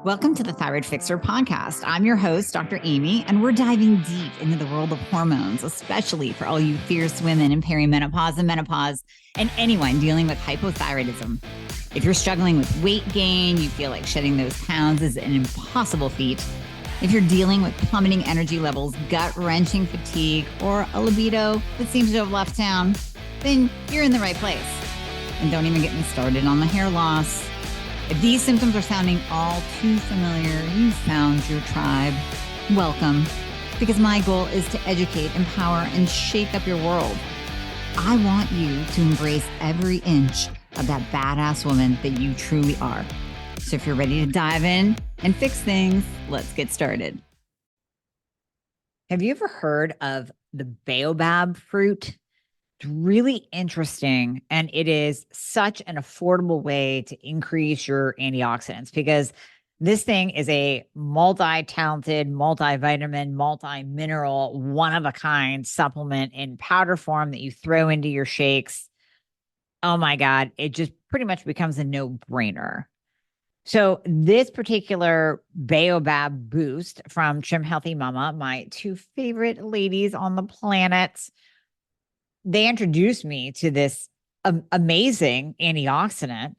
Welcome to the Thyroid Fixxr podcast. I'm your host, Dr. Amy, and we're diving deep into the world of hormones, especially for all you fierce women in perimenopause and menopause, and anyone dealing with hypothyroidism. If you're struggling with weight gain, you feel like shedding those pounds is an impossible feat. If you're dealing with plummeting energy levels, gut-wrenching fatigue, or a libido that seems to have left town, then you're in the right place. And don't even get me started on the hair loss. If these symptoms are sounding all too familiar, you've found your tribe. Welcome, because my goal is to educate, empower, and shake up your world. I want you to embrace every inch of that badass woman that you truly are. So if you're ready to dive in and fix things, let's get started. Have you ever heard of the baobab fruit? It's really interesting, and it is such an affordable way to increase your antioxidants because this thing is a multi-talented, multivitamin, multi-mineral, one-of-a-kind supplement in powder form that you throw into your shakes. Oh my God, it just pretty much becomes a no-brainer. So this particular baobab boost from Trim Healthy Mama, my two favorite ladies on the planet, they introduced me to this amazing antioxidant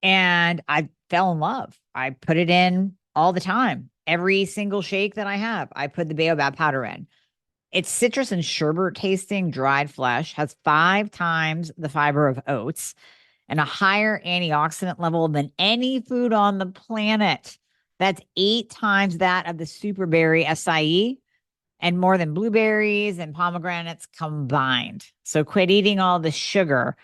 and I fell in love. I put it in all the time. Every single shake that I have, I put the baobab powder in. It's citrus and sherbet tasting dried flesh, has 5 times the fiber of oats and a higher antioxidant level than any food on the planet. That's 8 times that of the superberry acai and more than blueberries and pomegranates combined. So quit eating all the sugar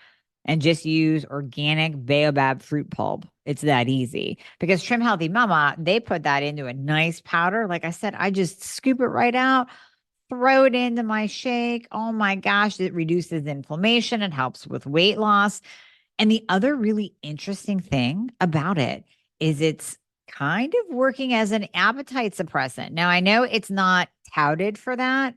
and just use organic baobab fruit pulp. It's that easy. Because Trim Healthy Mama, they put that into a nice powder. Like I said, I just scoop it right out, throw it into my shake. Oh my gosh, it reduces inflammation. It helps with weight loss. And the other really interesting thing about it is it's kind of working as an appetite suppressant. Now, I know it's not touted for that,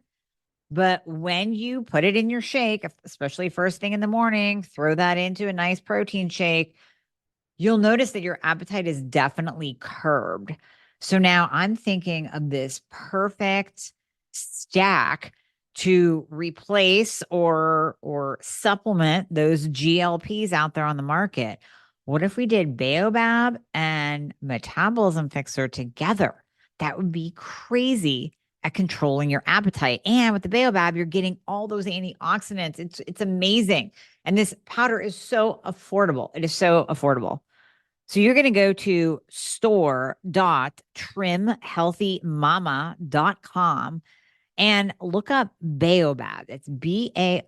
but when you put it in your shake, especially first thing in the morning, throw that into a nice protein shake, you'll notice that your appetite is definitely curbed. So now I'm thinking of this perfect stack to replace or supplement those GLPs out there on the market. What if we did baobab and metabolism fixer together? That would be crazy at controlling your appetite. And with the baobab, you're getting all those antioxidants. It's amazing. And this powder is so affordable. It is so affordable. So you're going to go to store.trimhealthymama.com and look up baobab. It's BAOBAB,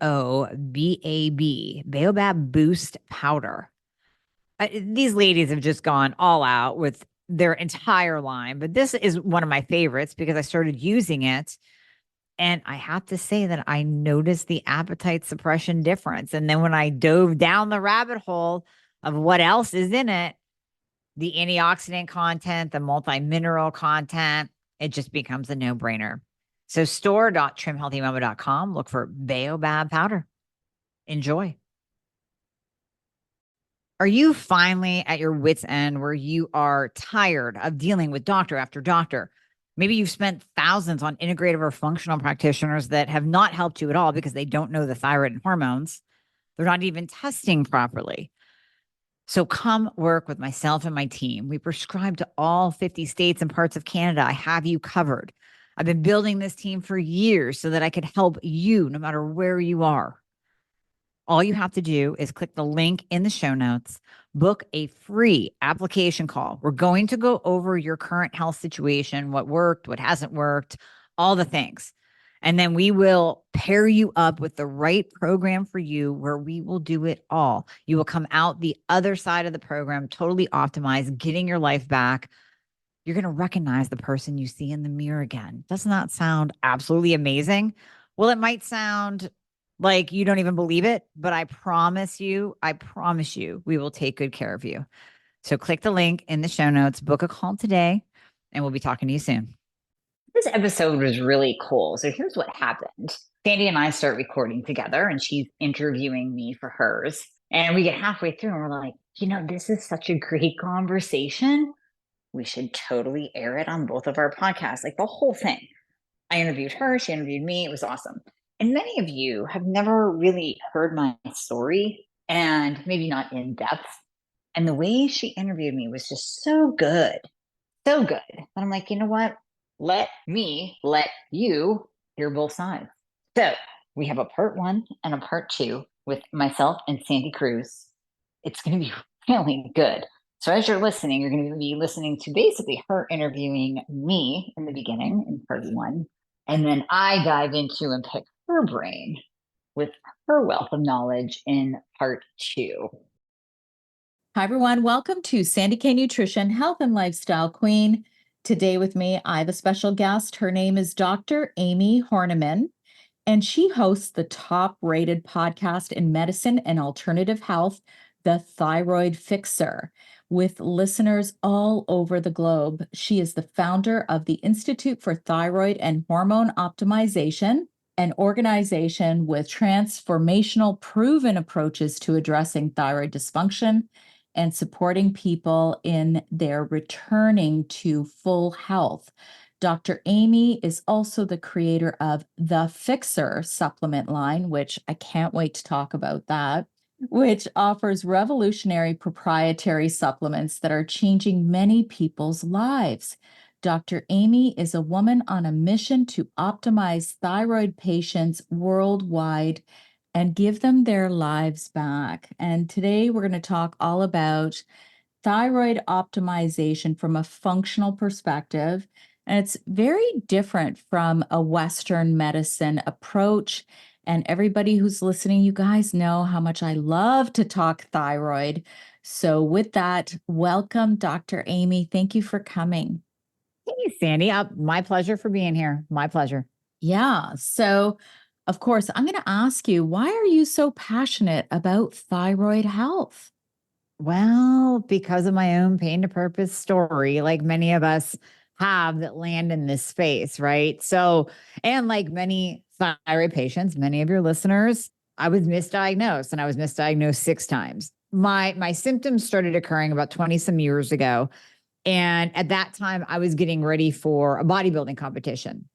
baobab boost powder. These ladies have just gone all out with their entire line, but this is one of my favorites because I started using it. And I have to say that I noticed the appetite suppression difference. And then when I dove down the rabbit hole of what else is in it, the antioxidant content, the multi-mineral content, it just becomes a no-brainer. So store.trimhealthymama.com, look for baobab powder. Enjoy. Are you finally at your wit's end where you are tired of dealing with doctor after doctor? Maybe you've spent thousands on integrative or functional practitioners that have not helped you at all because they don't know the thyroid and hormones. They're not even testing properly. So come work with myself and my team. We prescribe to all 50 states and parts of Canada. I have you covered. I've been building this team for years so that I could help you no matter where you are. All you have to do is click the link in the show notes, book a free application call. We're going to go over your current health situation, what worked, what hasn't worked, all the things. And then we will pair you up with the right program for you where we will do it all. You will come out the other side of the program, totally optimized, getting your life back. You're going to recognize the person you see in the mirror again. Doesn't that sound absolutely amazing? Well, it might sound like you don't even believe it, but I promise you, we will take good care of you. So click the link in the show notes, book a call today, and we'll be talking to you soon. This episode was really cool. So here's what happened. Sandy and I start recording together and she's interviewing me for hers. And we get halfway through and we're like, this is such a great conversation. we should totally air it on both of our podcasts, like the whole thing. I interviewed her, she interviewed me. It was awesome. And many of you have never really heard my story, and maybe not in depth. And the way she interviewed me was just so good, so good. And I'm like, you know what? Let you hear both sides. So we have a part one and a part two with myself and Sandy Kruse. It's going to be really good. So as you're listening, you're going to be listening to basically her interviewing me in the beginning in part one. And then I dive into and pick her brain with her wealth of knowledge in part two. Hi, everyone. Welcome to Sandy K Nutrition, Health and Lifestyle Queen. Today with me, I have a special guest. Her name is Dr. Amy Horniman, and she hosts the top-rated podcast in medicine and alternative health, the Thyroid Fixxr, with listeners all over the globe. She is the founder of the Institute for Thyroid and Hormone Optimization, an organization with transformational proven approaches to addressing thyroid dysfunction and supporting people in their returning to full health. Dr. Amy is also the creator of the Fixxr supplement line, which I can't wait to talk about that, which offers revolutionary proprietary supplements that are changing many people's lives. Dr. Amy is a woman on a mission to optimize thyroid patients worldwide and give them their lives back. And today we're going to talk all about thyroid optimization from a functional perspective. And it's very different from a Western medicine approach. And everybody who's listening, you guys know how much I love to talk thyroid. So with that, welcome, Dr. Amy. Thank you for coming. Hey, Sandy. My pleasure for being here. My pleasure. Yeah. So of course, I'm going to ask you, why are you so passionate about thyroid health? Well, because of my own pain to purpose story, like many of us have that land in this space, right? So, and like many thyroid patients, many of your listeners, I was misdiagnosed and I was misdiagnosed 6 times. My symptoms started occurring about 20 some years ago. And at that time, I was getting ready for a bodybuilding competition.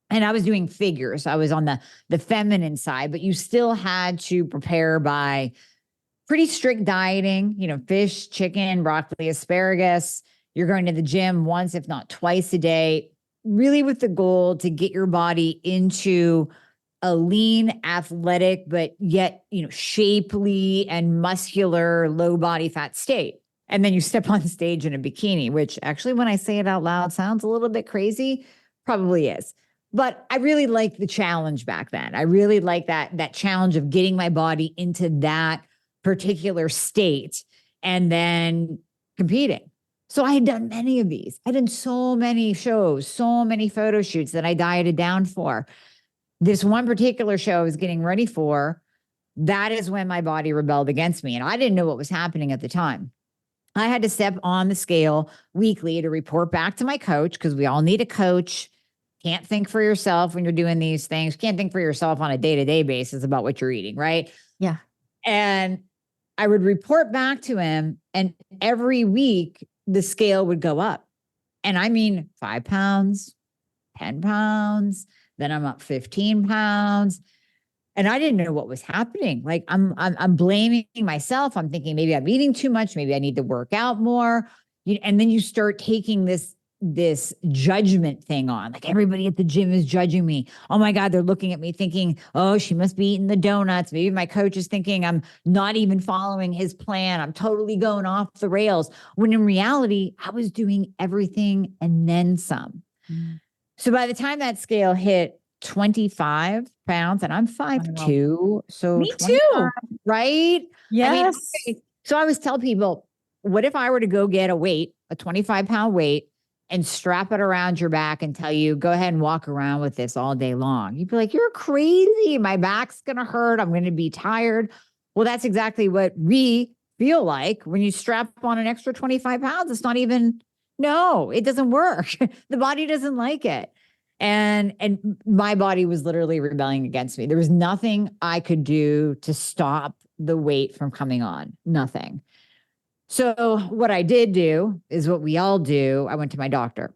And I was doing figures. I was on the feminine side, but you still had to prepare by pretty strict dieting, fish, chicken, broccoli, asparagus. You're going to the gym once, if not twice a day, really with the goal to get your body into a lean, athletic, but yet, shapely and muscular, low body fat state. And then you step on stage in a bikini, which actually, when I say it out loud, sounds a little bit crazy, probably is. But I really liked the challenge back then. I really liked that challenge of getting my body into that particular state and then competing. So I had done many of these. I'd done so many shows, so many photo shoots that I dieted down for. This one particular show I was getting ready for, that is when my body rebelled against me. And I didn't know what was happening at the time. I had to step on the scale weekly to report back to my coach, because we all need a coach. Can't think for yourself when you're doing these things. Can't think for yourself on a day-to-day basis about what you're eating, right? Yeah. And I would report back to him, and every week the scale would go up. And I mean 5 pounds, 10 pounds, then I'm up 15 pounds. And I didn't know what was happening. Like I'm blaming myself. I'm thinking maybe I'm eating too much. Maybe I need to work out more. And then you start taking this judgment thing on. Like everybody at the gym is judging me. Oh my God, they're looking at me thinking, oh, she must be eating the donuts. Maybe my coach is thinking I'm not even following his plan. I'm totally going off the rails. When in reality, I was doing everything and then some. So by the time that scale hit 25 pounds, and I'm 5'2", so me too, right? Yes. I mean, so I always tell people, what if I were to go get a 25-pound weight, and strap it around your back and tell you, go ahead and walk around with this all day long? You'd be like, you're crazy. My back's going to hurt. I'm going to be tired. Well, that's exactly what we feel like when you strap on an extra 25 pounds. It's not even, no, it doesn't work. The body doesn't like it. And my body was literally rebelling against me. There was nothing I could do to stop the weight from coming on. Nothing. So what I did do is what we all do. I went to my doctor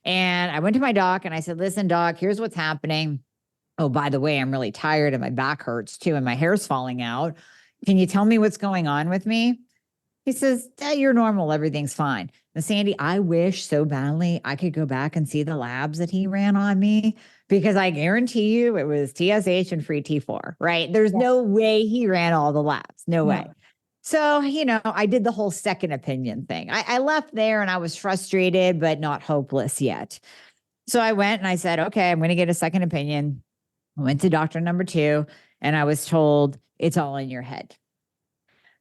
and I went to my doc and I said, listen, doc, here's what's happening. Oh, by the way, I'm really tired and my back hurts too, and my hair's falling out. Can you tell me what's going on with me? He says, you're normal. Everything's fine. And Sandy, I wish so badly I could go back and see the labs that he ran on me, because I guarantee you it was TSH and free T4, right? There's no way he ran all the labs. No way. So, I did the whole second opinion thing. I left there and I was frustrated, but not hopeless yet. So I went and I said, okay, I'm going to get a second opinion. I went to doctor number 2 and I was told it's all in your head.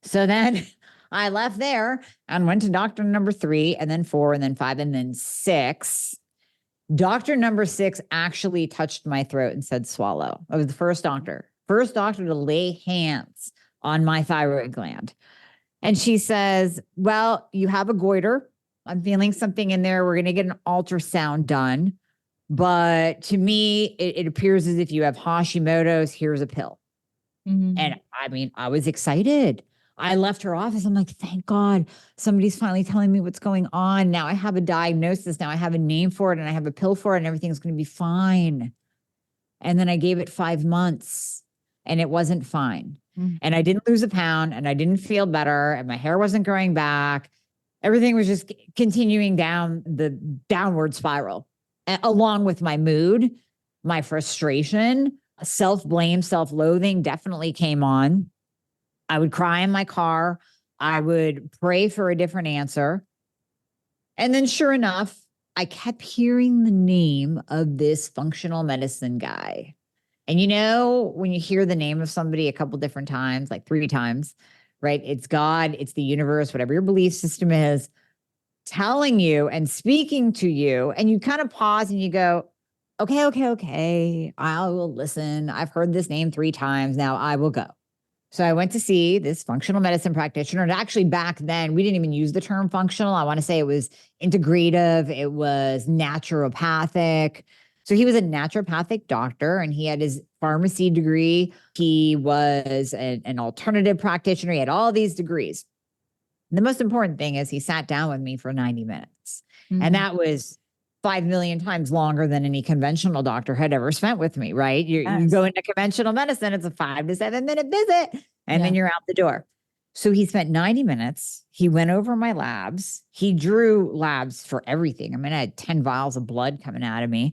So then I left there and went to doctor number 3 and then 4 and then 5 and then 6. Doctor number 6 actually touched my throat and said, swallow. I was the first doctor to lay hands on my thyroid gland. And she says, well, you have a goiter. I'm feeling something in there. We're going to get an ultrasound done. But to me, it appears as if you have Hashimoto's. Here's a pill. And I was excited. I left her office. I'm like, thank God somebody's finally telling me what's going on. Now I have a diagnosis. Now I have a name for it and I have a pill for it and everything's going to be fine. And then I gave it 5 months and it wasn't fine. And I didn't lose a pound and I didn't feel better and my hair wasn't growing back. Everything was just continuing down the downward spiral, along with my mood, my frustration, self-blame, self-loathing definitely came on. I would cry in my car. I would pray for a different answer. And then sure enough, I kept hearing the name of this functional medicine guy. And when you hear the name of somebody a couple different times, like 3 times, right? It's God, it's the universe, whatever your belief system is, telling you and speaking to you. And you kind of pause and you go, okay, I will listen. I've heard this name 3 times. Now I will go. So I went to see this functional medicine practitioner. And actually back then, we didn't even use the term functional. I want to say it was integrative. It was naturopathic. So he was a naturopathic doctor and he had his pharmacy degree. He was an alternative practitioner. He had all these degrees. The most important thing is he sat down with me for 90 minutes. And that was 5 million times longer than any conventional doctor had ever spent with me, right? You go into conventional medicine, it's a 5 to 7 minute visit, and then you're out the door. So he spent 90 minutes. He went over my labs. He drew labs for everything. I had 10 vials of blood coming out of me,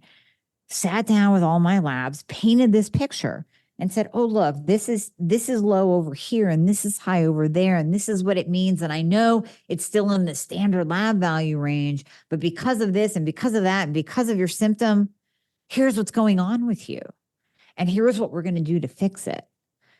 sat down with all my labs, painted this picture and said, oh, look, this is low over here and this is high over there. And this is what it means. And I know it's still in the standard lab value range, but because of this and because of that, and because of your symptom, here's what's going on with you. And here's what we're going to do to fix it.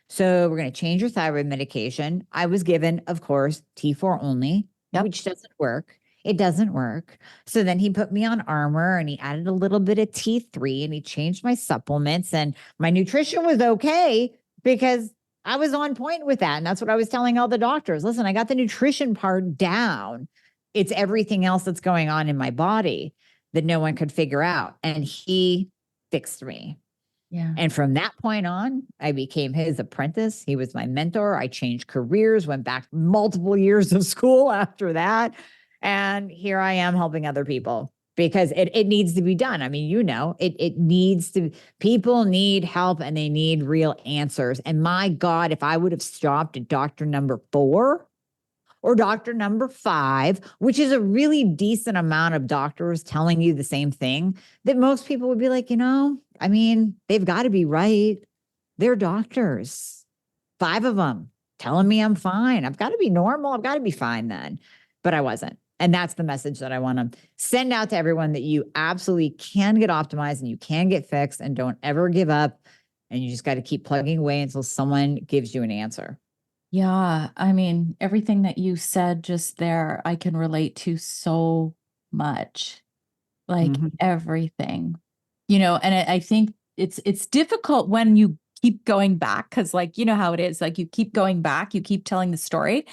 So we're going to change your thyroid medication. I was given, of course, T4 only, which doesn't work. It doesn't work. So then he put me on Armour and he added a little bit of T3 and he changed my supplements, and my nutrition was okay because I was on point with that. And that's what I was telling all the doctors. Listen, I got the nutrition part down. It's everything else that's going on in my body that no one could figure out. And he fixed me. Yeah. And from that point on, I became his apprentice. He was my mentor. I changed careers, went back multiple years of school after that. And here I am helping other people because it needs to be done. It needs to, people need help and they need real answers. And my God, if I would have stopped at doctor number 4 or doctor number 5, which is a really decent amount of doctors telling you the same thing, that most people would be like, they've got to be right. They're doctors, 5 of them telling me I'm fine. I've got to be normal. I've got to be fine then. But I wasn't. And that's the message that I want to send out to everyone, that you absolutely can get optimized and you can get fixed, and don't ever give up. And you just got to keep plugging away until someone gives you an answer. Yeah. Everything that you said just there, I can relate to so much, like everything, and I think it's difficult when you keep going back. 'Cause how it is, you keep going back, you keep telling the story.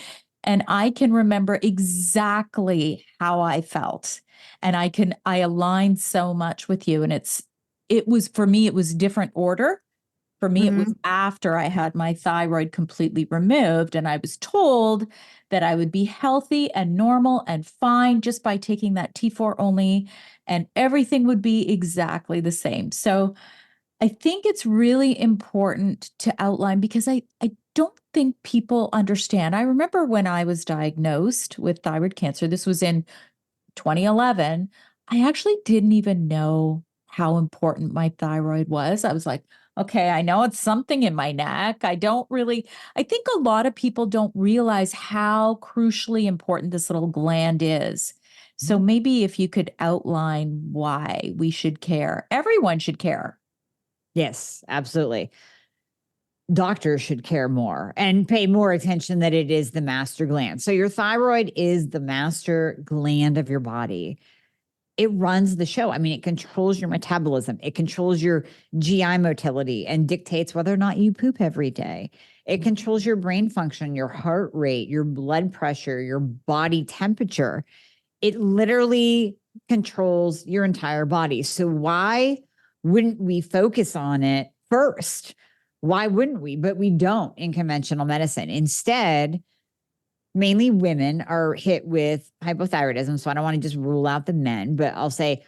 And I can remember exactly how I felt. And I align so much with you. And it was, for me, it was different order, For me, it was after I had my thyroid completely removed, and I was told that I would be healthy and normal and fine just by taking that T4 only, and everything would be exactly the same. So I think it's really important to outline because I don't think people understand. I remember when I was diagnosed with thyroid cancer, this was in 2011, I actually didn't even know how important my thyroid was. I was like, okay, I know it's something in my neck. I think a lot of people don't realize how crucially important this little gland is. So maybe if you could outline why we should care, everyone should care. Yes, absolutely. Doctors should care more and pay more attention that it is the master gland. So your thyroid is the master gland of your body. It runs the show. I mean, it controls your metabolism. It controls your GI motility and dictates whether or not you poop every day. It controls your brain function, your heart rate, your blood pressure, your body temperature. It literally controls your entire body. So why wouldn't we focus on it first? Why wouldn't we? But we don't in conventional medicine. Instead, mainly women are hit with hypothyroidism. So I don't want to just rule out the men, but I'll say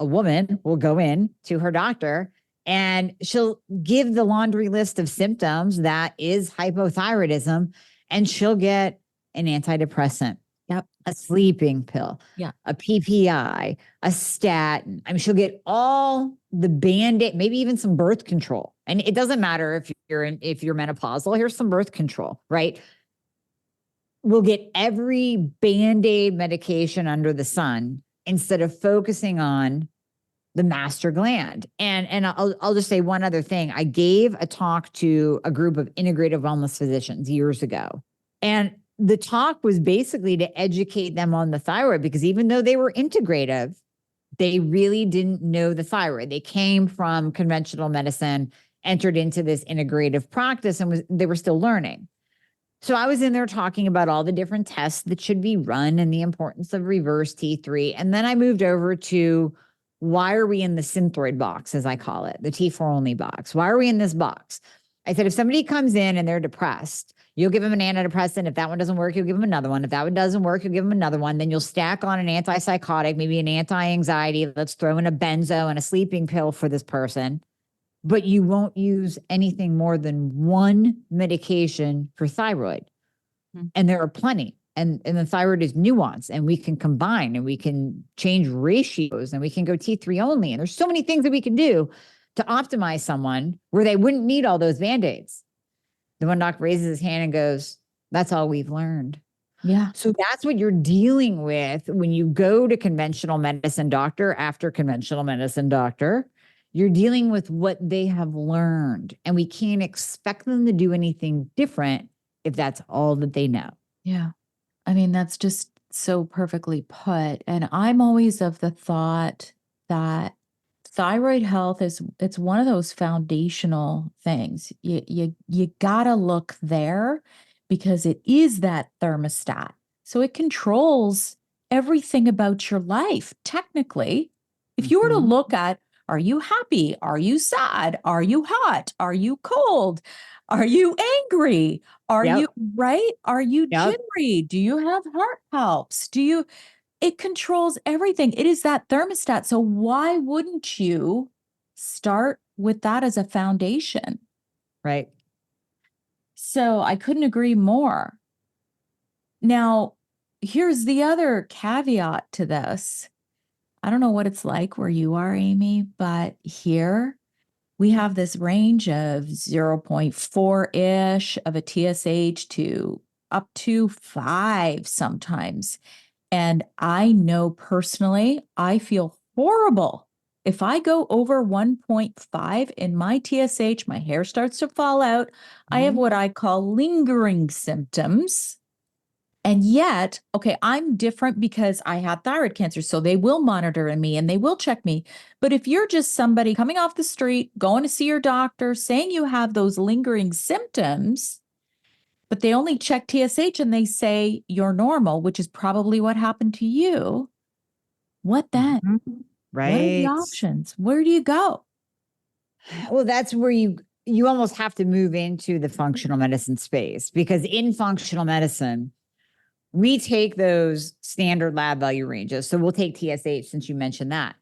a woman will go in to her doctor and she'll give the laundry list of symptoms that is hypothyroidism, and she'll get an antidepressant. Yep. A sleeping pill, Yeah. a PPI, a statin. I mean, she'll get all the Band-Aid, maybe even some birth control. And it doesn't matter if you're menopausal, here's some birth control, right? We'll get every Band-Aid medication under the sun instead of focusing on the master gland. And I'll just say one other thing. I gave a talk to a group of integrative wellness physicians years ago. And the talk was basically to educate them on the thyroid, because even though they were integrative, they really didn't know the thyroid. They came from conventional medicine, entered into this integrative practice, and they were still learning. So I was in there talking about all the different tests that should be run and the importance of reverse T3. And then I moved over to, why are we in the synthroid box, as I call it, the T4 only box? Why are we in this box? I said, if somebody comes in and they're depressed, you'll give them an antidepressant. If that one doesn't work, you'll give them another one. If that one doesn't work, you'll give them another one. Then you'll stack on an antipsychotic, maybe an anti-anxiety. Let's throw in a benzo and a sleeping pill for this person. But you won't use anything more than one medication for thyroid. And there are plenty. And the thyroid is nuanced, and we can combine and we can change ratios and we can go T3 only. And there's so many things that we can do to optimize someone where they wouldn't need all those Band-Aids. The one doc raises his hand and goes, that's all we've learned. Yeah. So that's what you're dealing with when you go to conventional medicine doctor after conventional medicine doctor. You're dealing with what they have learned, and we can't expect them to do anything different if that's all that they know. Yeah. I mean, that's just so perfectly put. And I'm always of the thought that thyroid health it's one of those foundational things. You gotta look there because it is that thermostat. So it controls everything about your life. Technically, if you were to look at, are you happy? Are you sad? Are you hot? Are you cold? Are you angry? Are you right? Are you jittery? Do you have heart palps? It controls everything. It is that thermostat. So why wouldn't you start with that as a foundation? Right. So I couldn't agree more. Now, here's the other caveat to this. I don't know what it's like where you are, Amy, but here we have this range of 0.4-ish of a TSH to up to 5 sometimes. And I know personally, I feel horrible. If I go over 1.5 in my TSH, my hair starts to fall out. I have what I call lingering symptoms. And yet, okay, I'm different because I had thyroid cancer. So they will monitor me and they will check me. But if you're just somebody coming off the street, going to see your doctor, saying you have those lingering symptoms, but they only check TSH and they say you're normal, which is probably what happened to you. What then? Right. What are the options? Where do you go? Well, that's where you you almost have to move into the functional medicine space, because in functional medicine, we take those standard lab value ranges. So we'll take TSH, since you mentioned that.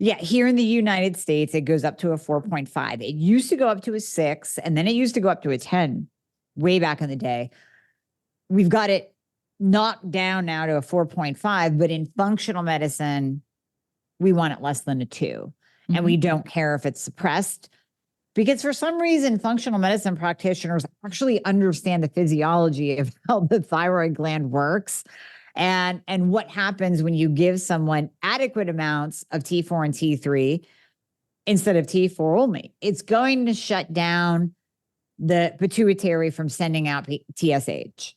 Yeah, here in the United States, it goes up to a 4.5. It used to go up to a 6, and then it used to go up to a 10 way back in the day. We've got it knocked down now to a 4.5, but in functional medicine, we want it less than a 2. And we don't care if it's suppressed, because for some reason, functional medicine practitioners actually understand the physiology of how the thyroid gland works and what happens when you give someone adequate amounts of T4 and T3 instead of T4 only. It's going to shut down the pituitary from sending out TSH.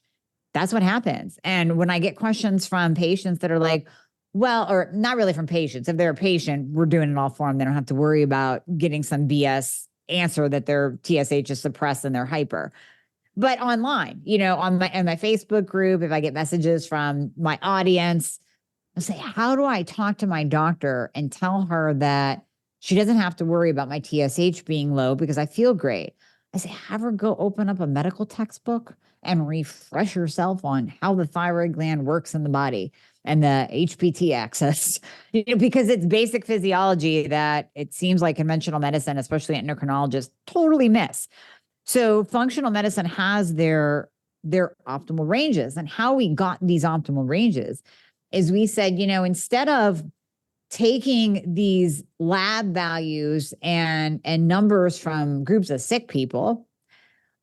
That's what happens. And when I get questions from patients that are like, well, or not really from patients, if they're a patient, we're doing it all for them. They don't have to worry about getting some BS answer that their TSH is suppressed and they're hyper. But online, on my Facebook group, if I get messages from my audience, I say, how do I talk to my doctor and tell her that she doesn't have to worry about my TSH being low because I feel great? I say, have her go open up a medical textbook and refresh herself on how the thyroid gland works in the body and the HPT axis, because it's basic physiology that it seems like conventional medicine, especially endocrinologists, totally miss. So functional medicine has their optimal ranges, and how we got these optimal ranges is we said, instead of taking these lab values and numbers from groups of sick people,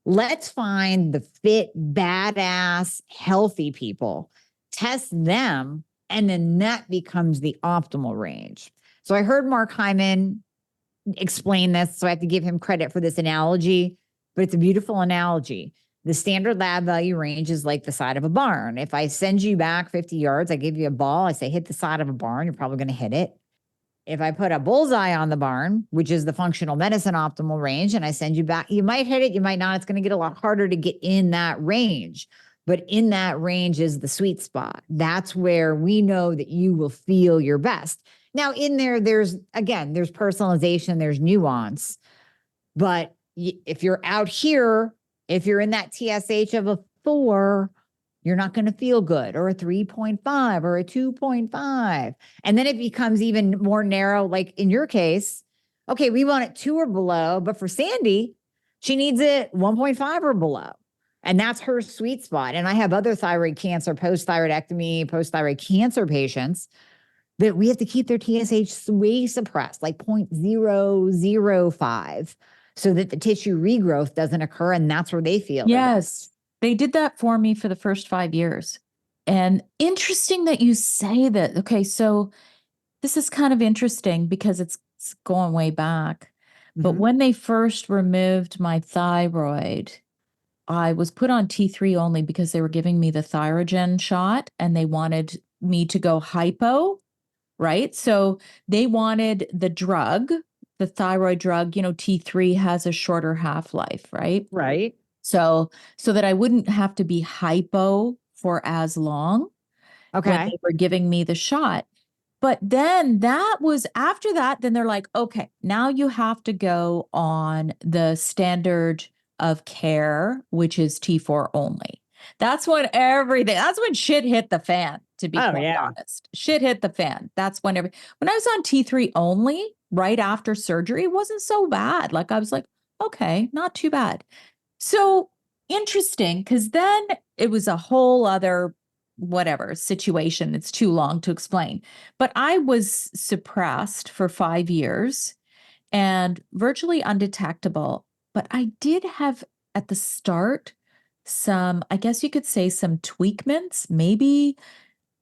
let's find the fit, badass, healthy people, test them, and then that becomes the optimal range. So I heard Mark Hyman explain this, so I have to give him credit for this analogy, but it's a beautiful analogy. The standard lab value range is like the side of a barn. If I send you back 50 yards, I give you a ball, I say, hit the side of a barn, you're probably going to hit it. If I put a bullseye on the barn, which is the functional medicine optimal range, and I send you back, you might hit it, you might not. It's going to get a lot harder to get in that range. But in that range is the sweet spot. That's where we know that you will feel your best. Now, in there, there's personalization, there's nuance. But if you're out here, if you're in that TSH of a 4, you're not going to feel good, or a 3.5 or a 2.5. And then it becomes even more narrow. Like in your case, okay, we want it 2 or below, but for Sandy, she needs it 1.5 or below. And that's her sweet spot. And I have other thyroid cancer, post-thyroidectomy, post-thyroid cancer patients that we have to keep their TSH way suppressed, like 0.005, so that the tissue regrowth doesn't occur. And that's where they feel. Yes. They did that for me for the first 5 years. And interesting that you say that. Okay, so this is kind of interesting because it's going way back. But when they first removed my thyroid, I was put on T3 only because they were giving me the Thyrogen shot and they wanted me to go hypo, right? So they wanted the drug, the thyroid drug, T3 has a shorter half-life, right? Right. So that I wouldn't have to be hypo for as long when they were giving me the shot. But then after that, then they're like, okay, now you have to go on the standard of care, which is T4 only. That's when shit hit the fan, to be quite honest. Shit hit the fan. That's when I was on T3 only right after surgery, it wasn't so bad. Like I was like, okay, not too bad. So interesting, because then it was a whole other situation. It's too long to explain. But I was suppressed for 5 years and virtually undetectable. But I did have at the start some, I guess you could say, some tweakments, maybe.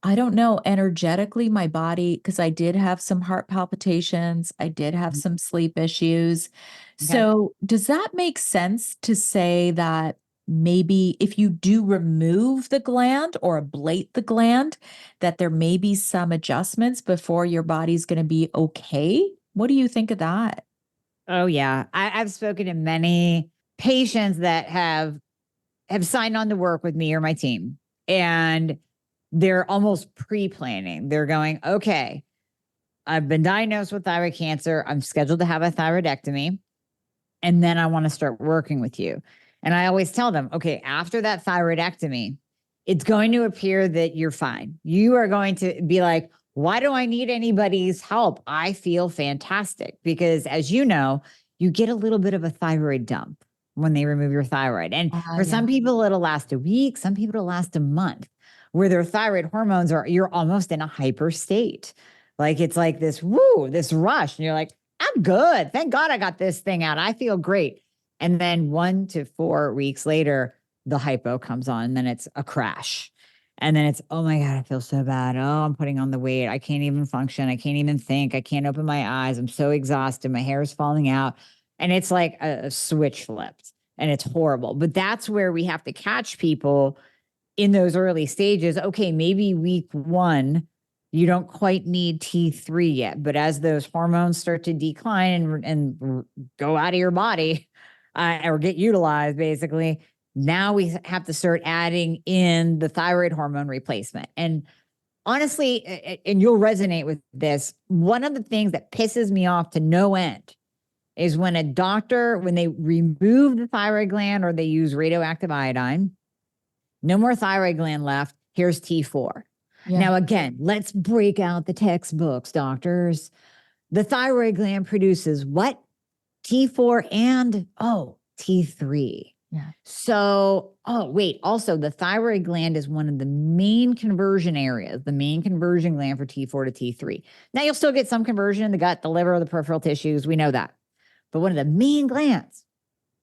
I don't know, energetically, my body, because I did have some heart palpitations. I did have some sleep issues. So does that make sense to say that maybe if you do remove the gland or ablate the gland, that there may be some adjustments before your body's going to be okay? What do you think of that? Oh, yeah. I've spoken to many patients that have signed on to work with me or my team, and they're almost pre-planning. They're going, okay, I've been diagnosed with thyroid cancer. I'm scheduled to have a thyroidectomy. and then I want to start working with you. And I always tell them, okay, after that thyroidectomy, it's going to appear that you're fine. You are going to be like, why do I need anybody's help? I feel fantastic. Because as you know, you get a little bit of a thyroid dump when they remove your thyroid. And for some people, it'll last a week. Some people, it'll last a month, where their thyroid hormones you're almost in a hyper state. Like it's like this, this rush. And you're like, I'm good. Thank God I got this thing out. I feel great. And then 1 to 4 weeks later, the hypo comes on, and then it's a crash. And then it's, oh my God, I feel so bad. Oh, I'm putting on the weight. I can't even function. I can't even think. I can't open my eyes. I'm so exhausted. My hair is falling out. And it's like a switch flipped, and it's horrible. But that's where we have to catch people in those early stages. Okay, maybe week 1, you don't quite need T3 yet, but as those hormones start to decline and go out of your body or get utilized, basically, now we have to start adding in the thyroid hormone replacement. And honestly, and you'll resonate with this, one of the things that pisses me off to no end is when a doctor, when they remove the thyroid gland or they use radioactive iodine, no more thyroid gland left, here's T4. Yeah. Now, again, let's break out the textbooks, doctors. The thyroid gland produces what? T4 and, T3. Yeah. So, also the thyroid gland is one of the main conversion areas, the main conversion gland for T4 to T3. Now, you'll still get some conversion in the gut, the liver, the peripheral tissues. We know that. But one of the main glands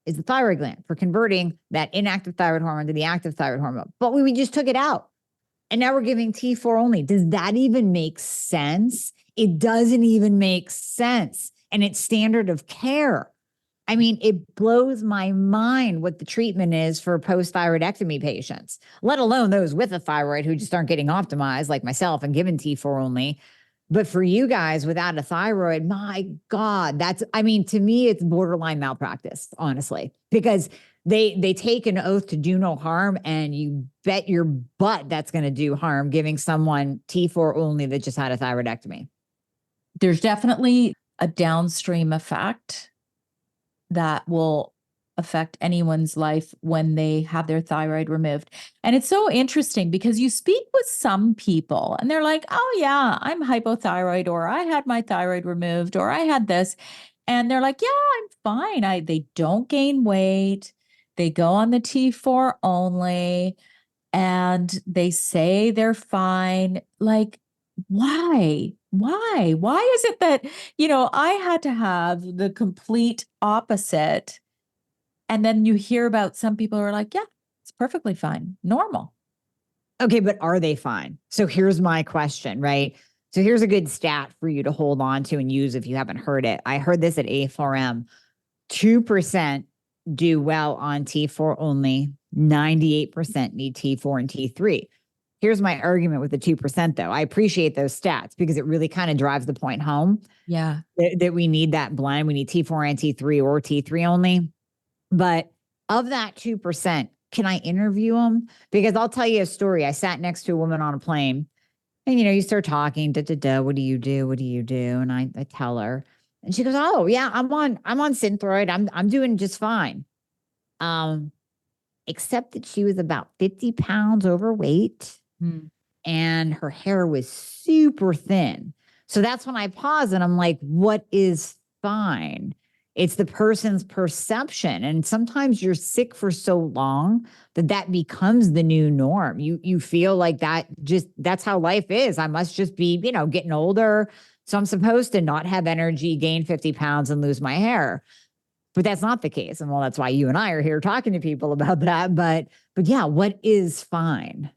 is the thyroid gland for converting that inactive thyroid hormone to the active thyroid hormone. But we just took it out. And now we're giving T4 only. Does that even make sense? It doesn't even make sense. And it's standard of care. I mean, it blows my mind what the treatment is for post-thyroidectomy patients, let alone those with a thyroid who just aren't getting optimized like myself and given T4 only. But for you guys without a thyroid, my God, to me, it's borderline malpractice, honestly, because they take an oath to do no harm, and you bet your butt that's going to do harm giving someone T4 only that just had a thyroidectomy. There's definitely a downstream effect that will affect anyone's life when they have their thyroid removed. And it's so interesting because you speak with some people and they're like, oh yeah, I'm hypothyroid, or I had my thyroid removed, or I had this. And they're like, yeah, I'm fine. They don't gain weight. They go on the T4 only and they say they're fine. Like, why? Why is it that, I had to have the complete opposite? And then you hear about some people who are like, yeah, it's perfectly fine, normal. Okay, but are they fine? So here's my question, right? So here's a good stat for you to hold on to and use if you haven't heard it. I heard this at A4M. 2% do well on T4 only. 98% need T4 and T3. Here's my argument with the 2%, though. I appreciate those stats because it really kind of drives the point home. Yeah. That we need that blend. We need T4 and T3 or T3 only. But of that 2%, can I interview them? Because I'll tell you a story. I sat next to a woman on a plane, and you start talking, what do you do? What do you do? And I tell her, and she goes, oh yeah, I'm on Synthroid. I'm doing just fine. Except that she was about 50 pounds overweight, and her hair was super thin. So that's when I pause and I'm like, what is fine? It's the person's perception. And sometimes you're sick for so long that becomes the new norm. You feel like that's how life is. I must just be, getting older. So I'm supposed to not have energy, gain 50 pounds and lose my hair. But that's not the case. And that's why you and I are here talking to people about that. But yeah, what is fine?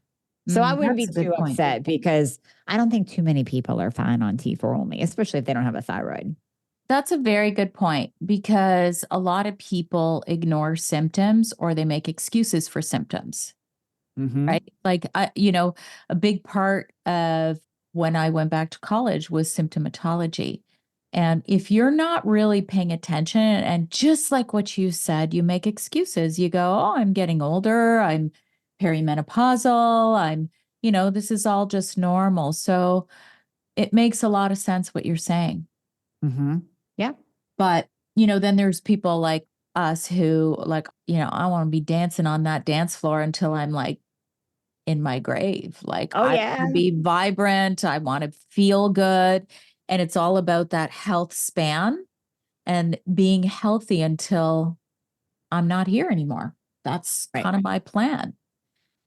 So I wouldn't be too upset because I don't think too many people are fine on T4 only, especially if they don't have a thyroid. That's a very good point, because a lot of people ignore symptoms or they make excuses for symptoms, right? Like, a big part of when I went back to college was symptomatology. And if you're not really paying attention, and just like what you said, you make excuses. You go, oh, I'm getting older. I'm perimenopausal. this is all just normal. So it makes a lot of sense what you're saying. Yeah. But, then there's people like us who like, I want to be dancing on that dance floor until I'm like in my grave. Like Oh, I want yeah. to be vibrant. I want to feel good. And it's all about that health span and being healthy until I'm not here anymore. That's Right. kind of my plan.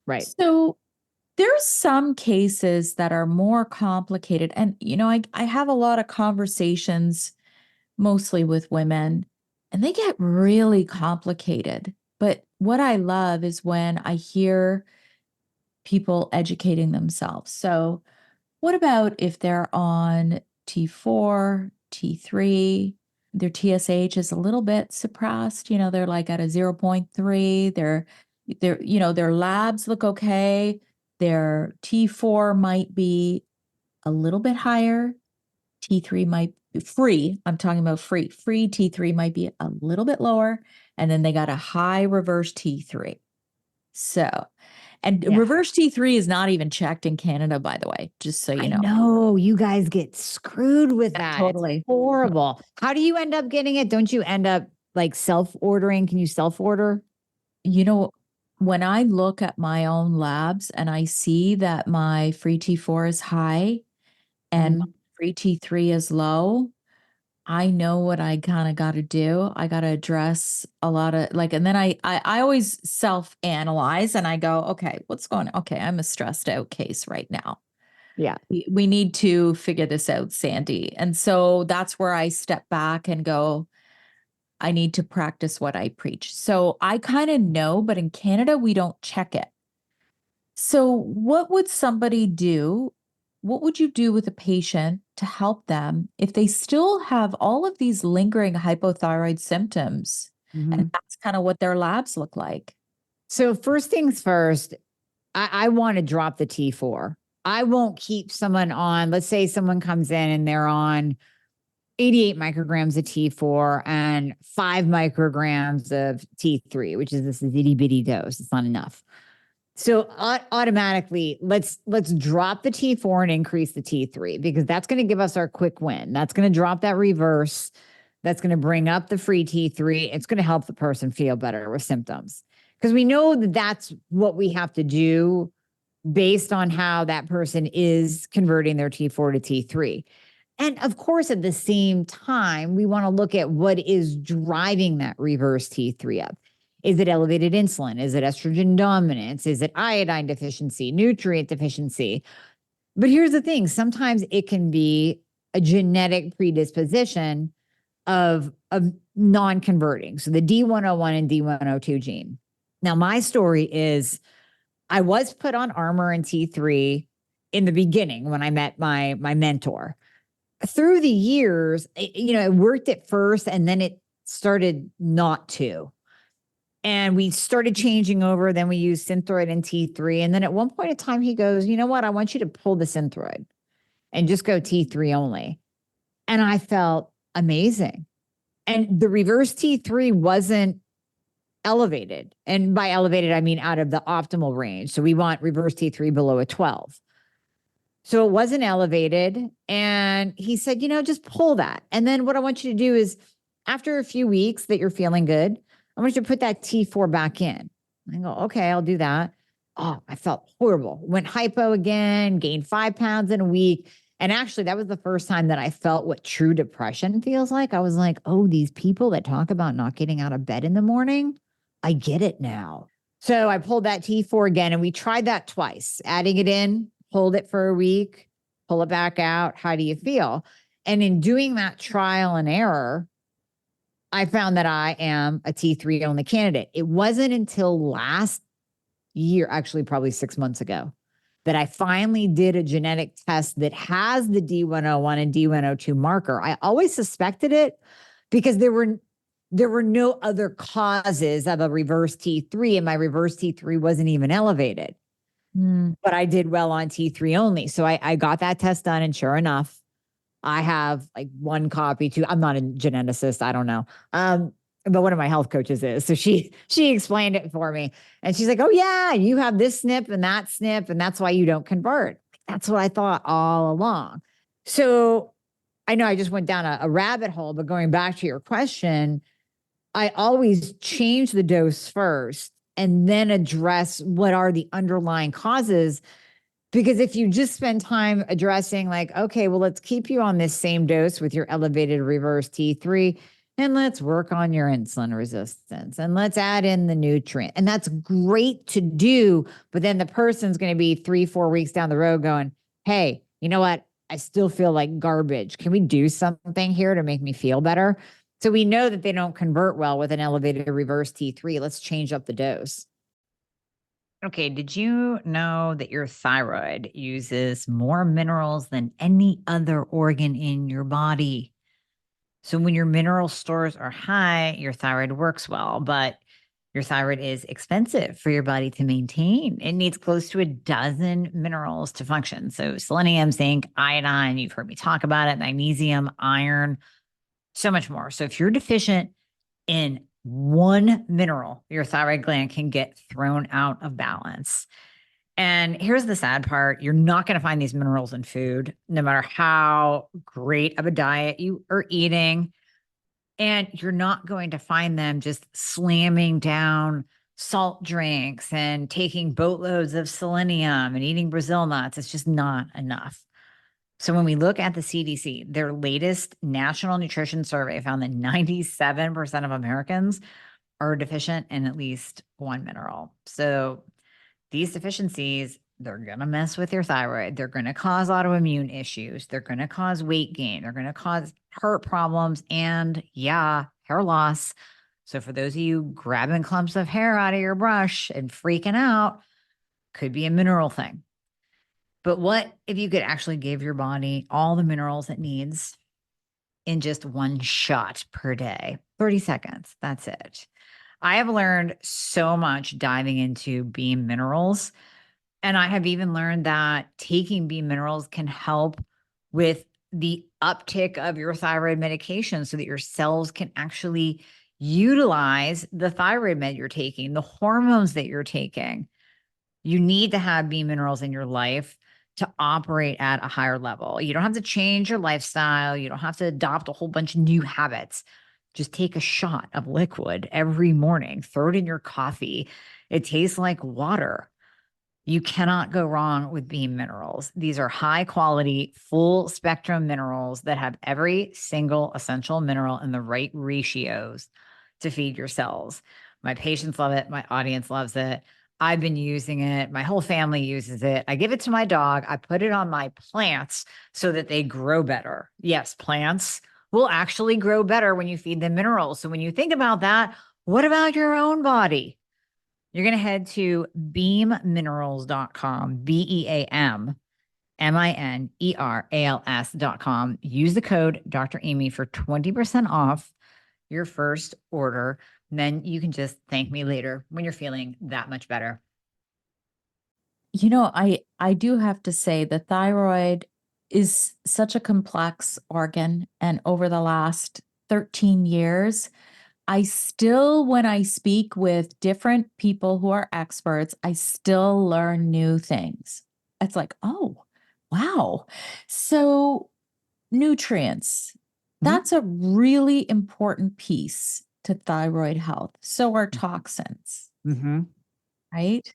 Right. So there's some cases that are more complicated. And, I have a lot of conversations mostly with women, and they get really complicated. But what I love is when I hear people educating themselves. So, what about if they're on T4, T3, their TSH is a little bit suppressed, they're like at a zero point 0.3, their labs look okay, their T4 might be a little bit higher, T3 might be free. I'm talking about free. Free T3 might be a little bit lower. And then they got a high reverse T3. So, and Yeah. reverse T3 is not even checked in Canada, by the way, just so you I know. know you guys get screwed with that. Totally. It's horrible. How do you end up getting it? Don't you end up like self-ordering? Can you self-order? When I look at my own labs and I see that my free T4 is high and my free T3 is low, I know what I kind of got to do. I got to address a lot of and then I always self-analyze and I go, okay, what's going on? Okay, I'm a stressed out case right now. Yeah. We need to figure this out, Sandy. And so that's where I step back and go, I need to practice what I preach. So I kind of know, but in Canada, we don't check it. So what would somebody do? What would you do with a patient to help them if they still have all of these lingering hypothyroid symptoms? And that's kind of what their labs look like. So first things first, I want to drop the T4. I won't keep someone on, let's say someone comes in and they're on 88 micrograms of T4 and 5 micrograms of T3, which is this itty bitty dose. It's not enough. So automatically, let's drop the T4 and increase the T3 because that's going to give us our quick win. That's going to drop that reverse. That's going to bring up the free T3. It's going to help the person feel better with symptoms because we know that that's what we have to do based on how that person is converting their T4 to T3. And of course, at the same time, we want to look at what is driving that reverse T3 up. Is it elevated insulin? Is it estrogen dominance? Is it iodine deficiency, nutrient deficiency? But here's the thing. Sometimes it can be a genetic predisposition of non-converting. So the D101 and D102 gene. Now, my story is I was put on Armour and T3 in the beginning when I met my mentor. Through the years, it worked at first and then it started not to. And we started changing over. Then we used Synthroid and T3. And then at one point in time, he goes, you know what? I want you to pull the Synthroid and just go T3 only. And I felt amazing. And the reverse T3 wasn't elevated. And by elevated, I mean out of the optimal range. So we want reverse T3 below a 12. So it wasn't elevated. And he said, just pull that. And then what I want you to do is after a few weeks that you're feeling good, I want you to put that T4 back in. I go, okay, I'll do that. Oh, I felt horrible. Went hypo again, gained 5 pounds in a week. And actually, that was the first time that I felt what true depression feels like. I was like, oh, these people that talk about not getting out of bed in the morning, I get it now. So I pulled that T4 again, and we tried that twice, adding it in, hold it for a week, pull it back out. How do you feel? And in doing that trial and error, I found that I am a T3 only candidate. It wasn't until last year, actually probably 6 months ago, that I finally did a genetic test that has the D101 and D102 marker. I always suspected it because there were no other causes of a reverse T3, and my reverse T3 wasn't even elevated. But I did well on T3 only. So I got that test done, and sure enough, I have like one copy too. I'm not a geneticist. I don't know. But one of my health coaches is. So she explained it for me. And she's like, oh yeah, you have this SNP and that SNP, and that's why you don't convert. That's what I thought all along. So I know I just went down a rabbit hole, but going back to your question, I always change the dose first and then address what are the underlying causes. Because if you just spend time addressing, like, okay, well, let's keep you on this same dose with your elevated reverse T3, and let's work on your insulin resistance, and let's add in the nutrient. And that's great to do. But then the person's going to be 3-4 weeks down the road going, hey, you know what? I still feel like garbage. Can we do something here to make me feel better? So we know that they don't convert well with an elevated reverse T3. Let's change up the dose. Okay, did you know that your thyroid uses more minerals than any other organ in your body? So when your mineral stores are high, your thyroid works well, but your thyroid is expensive for your body to maintain. It needs close to a dozen minerals to function. So selenium, zinc, iodine, you've heard me talk about it, magnesium, iron, so much more. So if you're deficient in one mineral, your thyroid gland can get thrown out of balance. And here's the sad part. You're not going to find these minerals in food, no matter how great of a diet you are eating. And you're not going to find them just slamming down salt drinks and taking boatloads of selenium and eating Brazil nuts. It's just not enough. So when we look at the CDC, their latest national nutrition survey found that 97% of Americans are deficient in at least one mineral. So these deficiencies, they're going to mess with your thyroid. They're going to cause autoimmune issues. They're going to cause weight gain. They're going to cause heart problems and, yeah, hair loss. So for those of you grabbing clumps of hair out of your brush and freaking out, could be a mineral thing. But what if you could actually give your body all the minerals it needs in just one shot per day? 30 seconds. That's it. I have learned so much diving into Beam minerals. And I have even learned that taking Beam minerals can help with the uptick of your thyroid medication so that your cells can actually utilize the thyroid med you're taking, the hormones that you're taking. You need to have Beam minerals in your life to operate at a higher level. You don't have to change your lifestyle. You don't have to adopt a whole bunch of new habits. Just take a shot of liquid every morning, throw it in your coffee. It tastes like water. You cannot go wrong with Beam minerals. These are high quality, full spectrum minerals that have every single essential mineral in the right ratios to feed your cells. My patients love it. My audience loves it. I've been using it. My whole family uses it. I give it to my dog. I put it on my plants so that they grow better. Yes, plants will actually grow better when you feed them minerals. So when you think about that, what about your own body? You're going to head to beamminerals.com, BEAMMINERALS.com. Use the code Dr. Amy for 20% off your first order. And then you can just thank me later when you're feeling that much better. You know, I do have to say the thyroid is such a complex organ. And over the last 13 years, I still, when I speak with different people who are experts, I still learn new things. It's like, oh, wow. So nutrients, that's a really important piece to thyroid health. So are toxins, right?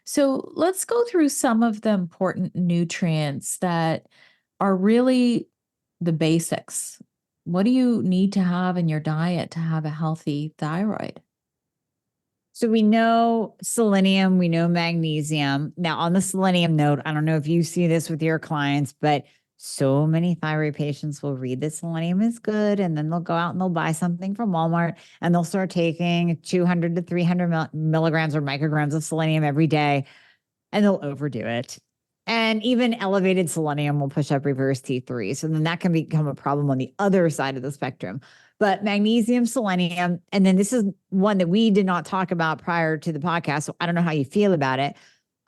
So let's go through some of the important nutrients that are really the basics. What do you need to have in your diet to have a healthy thyroid? So we know selenium, we know magnesium. Now, on the selenium note, I don't know if you see this with your clients, but so many thyroid patients will read that selenium is good, and then they'll go out and they'll buy something from Walmart and they'll start taking 200 to 300 milligrams or micrograms of selenium every day, and they'll overdo it. And even elevated selenium will push up reverse T3. So then that can become a problem on the other side of the spectrum. But magnesium, selenium, and then this is one that we did not talk about prior to the podcast. So I don't know how you feel about it.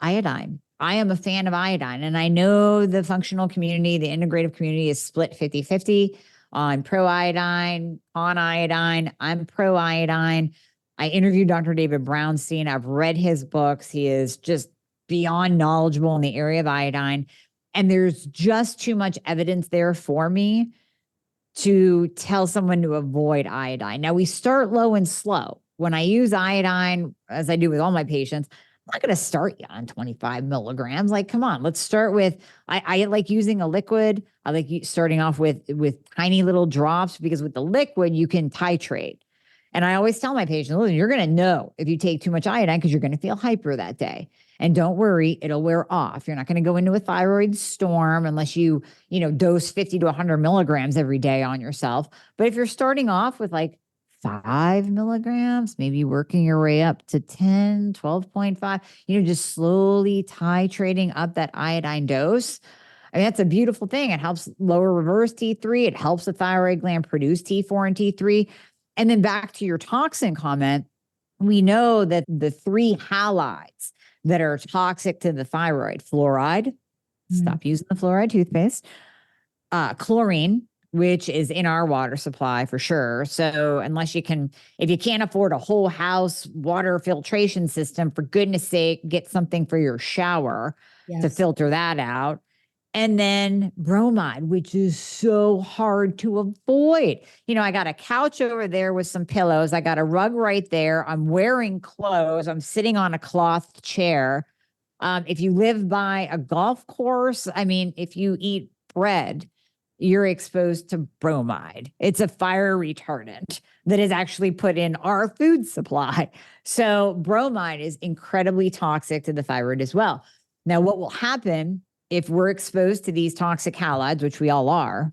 Iodine. I am a fan of iodine. And I know the functional community, the integrative community is split 50-50 on pro iodine, on iodine. I'm pro iodine. I interviewed Dr. David Brownstein. I've read his books. He is just beyond knowledgeable in the area of iodine. And there's just too much evidence there for me to tell someone to avoid iodine. Now we start low and slow. When I use iodine, as I do with all my patients, I'm not going to start you on 25 milligrams. Like, come on, let's start with, I like using a liquid. I like starting off with tiny little drops, because with the liquid, you can titrate. And I always tell my patients, listen, you're going to know if you take too much iodine because you're going to feel hyper that day. And don't worry, it'll wear off. You're not going to go into a thyroid storm unless you dose 50 to 100 milligrams every day on yourself. But if you're starting off with like 5 milligrams, maybe working your way up to 10, 12.5, just slowly titrating up that iodine dose. I mean, that's a beautiful thing. It helps lower reverse T3. It helps the thyroid gland produce T4 and T3. And then back to your toxin comment, we know that the 3 halides that are toxic to the thyroid: fluoride, stop using the fluoride toothpaste, chlorine, which is in our water supply for sure. So if you can't afford a whole house water filtration system, for goodness sake, get something for your shower to filter that out. And then bromide, which is so hard to avoid. I got a couch over there with some pillows. I got a rug right there. I'm wearing clothes. I'm sitting on a cloth chair. If you live by a golf course, if you eat bread, you're exposed to bromide. It's a fire retardant that is actually put in our food supply. So bromide is incredibly toxic to the thyroid as well. Now, what will happen if we're exposed to these toxic halides, which we all are?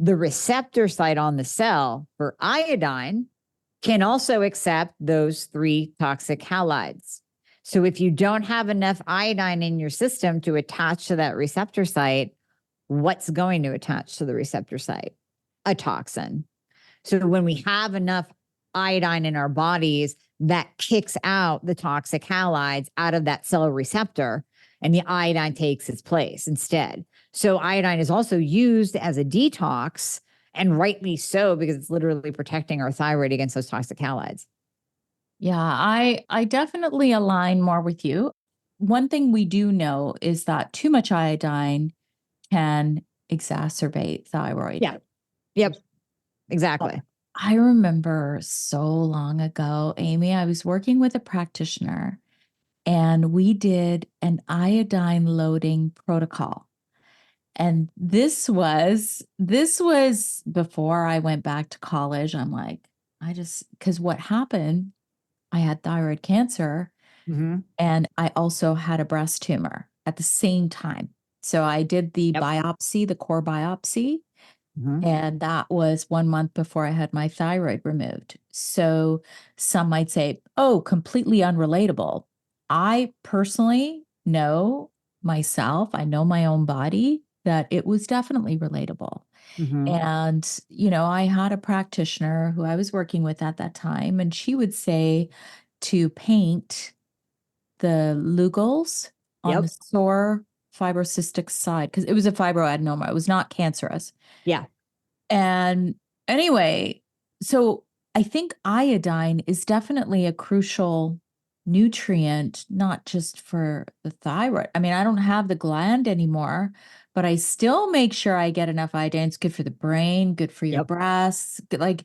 The receptor site on the cell for iodine can also accept those 3 toxic halides. So if you don't have enough iodine in your system to attach to that receptor site, what's going to attach to the receptor site? A toxin. So when we have enough iodine in our bodies, that kicks out the toxic halides out of that cell receptor, and the iodine takes its place instead. So iodine is also used as a detox, and rightly so, because it's literally protecting our thyroid against those toxic halides. Yeah, I definitely align more with you. One thing we do know is that too much iodine can exacerbate thyroid. Yeah. Yep. Exactly. I remember so long ago, Amy, I was working with a practitioner and we did an iodine loading protocol. And this was before I went back to college. I'm like, because what happened, I had thyroid cancer and I also had a breast tumor at the same time. So I did the biopsy, the core biopsy, and that was 1 month before I had my thyroid removed. So some might say, oh, completely unrelatable. I personally know myself, I know my own body, that it was definitely relatable. And, I had a practitioner who I was working with at that time, and she would say to paint the Lugol's on the sore fibrocystic side, because it was a fibroadenoma. It was not cancerous. Yeah. And anyway, so I think iodine is definitely a crucial nutrient, not just for the thyroid. I mean, I don't have the gland anymore, but I still make sure I get enough iodine. It's good for the brain, good for your breasts. Like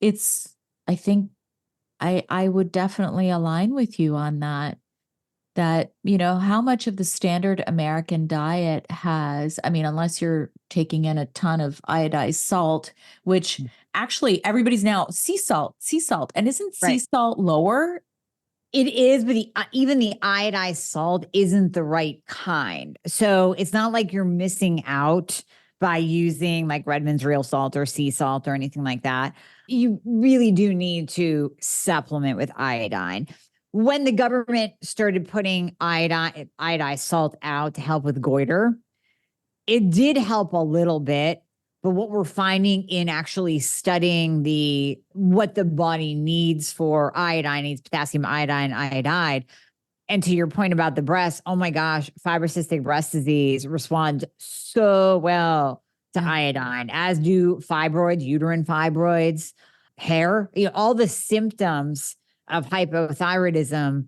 I think I would definitely align with you on that. How much of the standard American diet has, unless you're taking in a ton of iodized salt, which actually everybody's now sea salt. And isn't sea salt lower? It is, but even the iodized salt isn't the right kind. So it's not like you're missing out by using like Redmond's real salt or sea salt or anything like that. You really do need to supplement with iodine. When the government started putting iodized salt out to help with goiter, it did help a little bit. But what we're finding in actually studying what the body needs for iodine, needs potassium iodine, iodide. And to your point about the breast, oh my gosh, fibrocystic breast disease responds so well to iodine, as do fibroids, uterine fibroids, hair, all the symptoms of hypothyroidism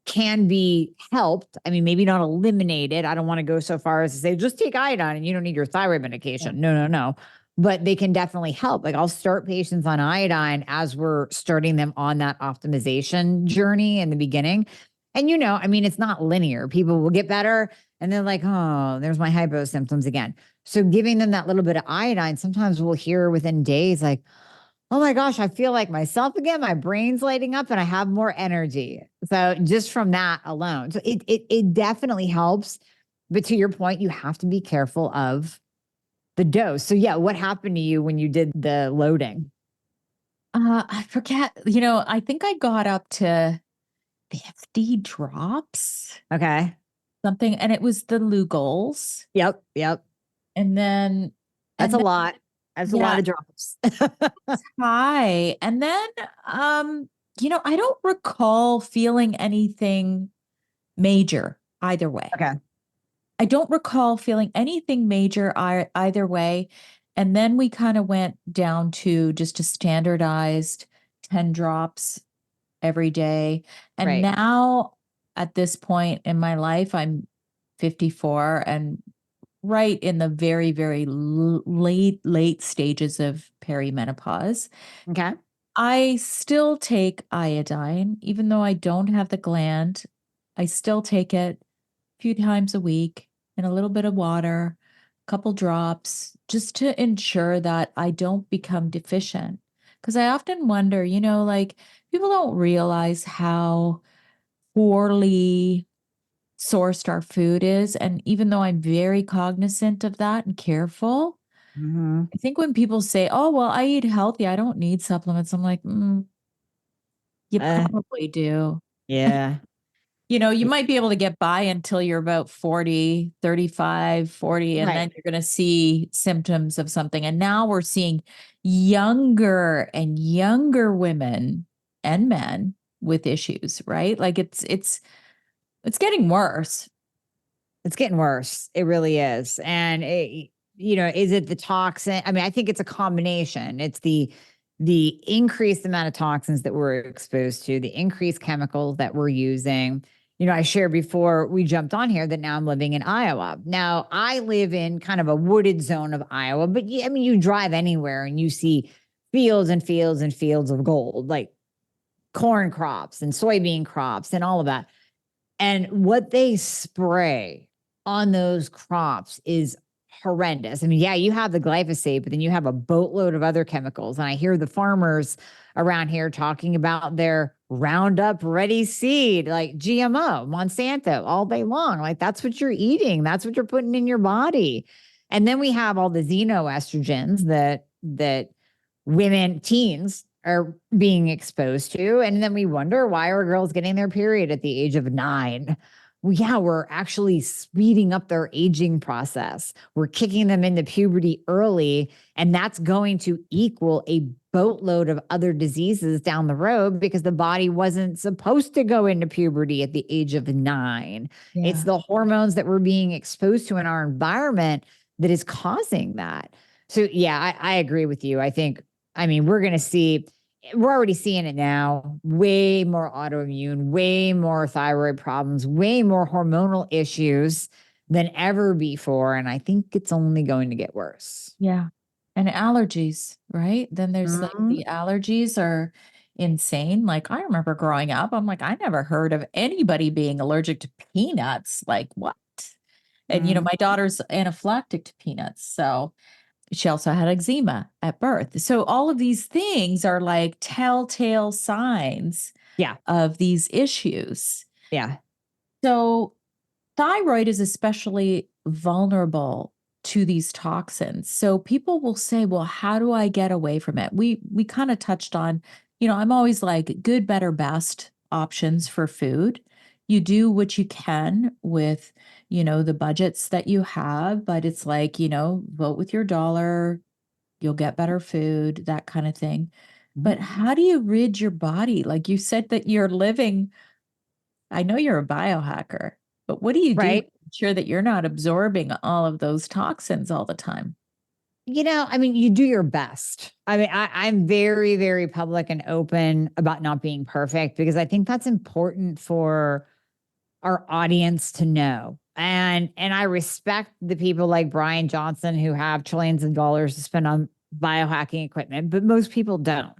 can be helped. Maybe not eliminated. I don't want to go so far as to say, just take iodine and you don't need your thyroid medication. No. but they can definitely help. Like I'll start patients on iodine as we're starting them on that optimization journey in the beginning. And I mean, it's not linear. People will get better and they're like, oh, there's my hypo symptoms again. So giving them that little bit of iodine, sometimes we'll hear within days like, oh my gosh, I feel like myself again. My brain's lighting up and I have more energy. So just from that alone. So it definitely helps. But to your point, you have to be careful of the dose. So yeah, what happened to you when you did the loading? I forget, I think I got up to 50 drops, Okay. something, and it was the Lugol's. Yep. Yep. And then, That's and a then, lot. That's a lot yeah, of drops. high. And then, I don't recall feeling anything major either way. Okay. I don't recall feeling anything major either way. And then we kind of went down to just a standardized 10 drops every day. And Right. now at this point in my life, I'm 54 and right in the very, very late stages of perimenopause. Okay. I still take iodine, even though I don't have the gland. I still take it a few times a week in a little bit of water, a couple drops, just to ensure that I don't become deficient. Because I often wonder, like people don't realize how poorly sourced our food is. And even though I'm very cognizant of that and careful, Mm-hmm. I think when people say, oh, well, I eat healthy, I don't need supplements, I'm like, you Uh, probably do. yeah. You might be able to get by until you're about 40, 35, 40, and Right. then you're going to see symptoms of something. And now we're seeing younger and younger women and men with issues, right? Like it's getting worse. It's getting worse. It really is. And is it the toxin? I mean, I think it's a combination. It's the increased amount of toxins that we're exposed to, the increased chemicals that we're using. I shared before we jumped on here that now I'm living in Iowa. Now I live in kind of a wooded zone of Iowa, but I mean, you drive anywhere and you see fields and fields and fields of gold, like corn crops and soybean crops and all of that. And what they spray on those crops is horrendous. I mean, yeah, you have the glyphosate, but then you have a boatload of other chemicals. And I hear the farmers around here talking about their Roundup Ready seed, like GMO, Monsanto, all day long. Like that's what you're eating. That's what you're putting in your body. And then we have all the xenoestrogens that women, teens are being exposed to. And then we wonder why are girls getting their period at the age of 9? Well, yeah, we're actually speeding up their aging process. We're kicking them into puberty early, and that's going to equal a boatload of other diseases down the road because the body wasn't supposed to go into puberty at the age of 9. It's Yeah. the hormones that we're being exposed to in our environment that is causing that. So, yeah, I agree with you. I mean, we're already seeing it now. Way more autoimmune, way more thyroid problems, way more hormonal issues than ever before. And I think it's only going to get worse. Yeah. And allergies, right? Then there's like Mhm. the allergies are insane. Like I remember growing up, I'm like, I never heard of anybody being allergic to peanuts. Like what? And Mhm. my daughter's anaphylactic to peanuts. So she also had eczema at birth. So all of these things are like telltale signs Yeah. of these issues. Yeah. So thyroid is especially vulnerable to these toxins. So people will say, "Well, how do I get away from it?" We kind of touched on, I'm always like good, better, best options for food. You do what you can with, the budgets that you have, but it's like, vote with your dollar, you'll get better food, that kind of thing. But Mhm. how do you rid your body? Like you said that you're living, I know you're a biohacker, but what do you do to Right. ensure that you're not absorbing all of those toxins all the time? I mean, you do your best. I mean, I'm very, very public and open about not being perfect because I think that's important for our audience to know. And I respect the people like Brian Johnson who have trillions of dollars to spend on biohacking equipment, but most people don't.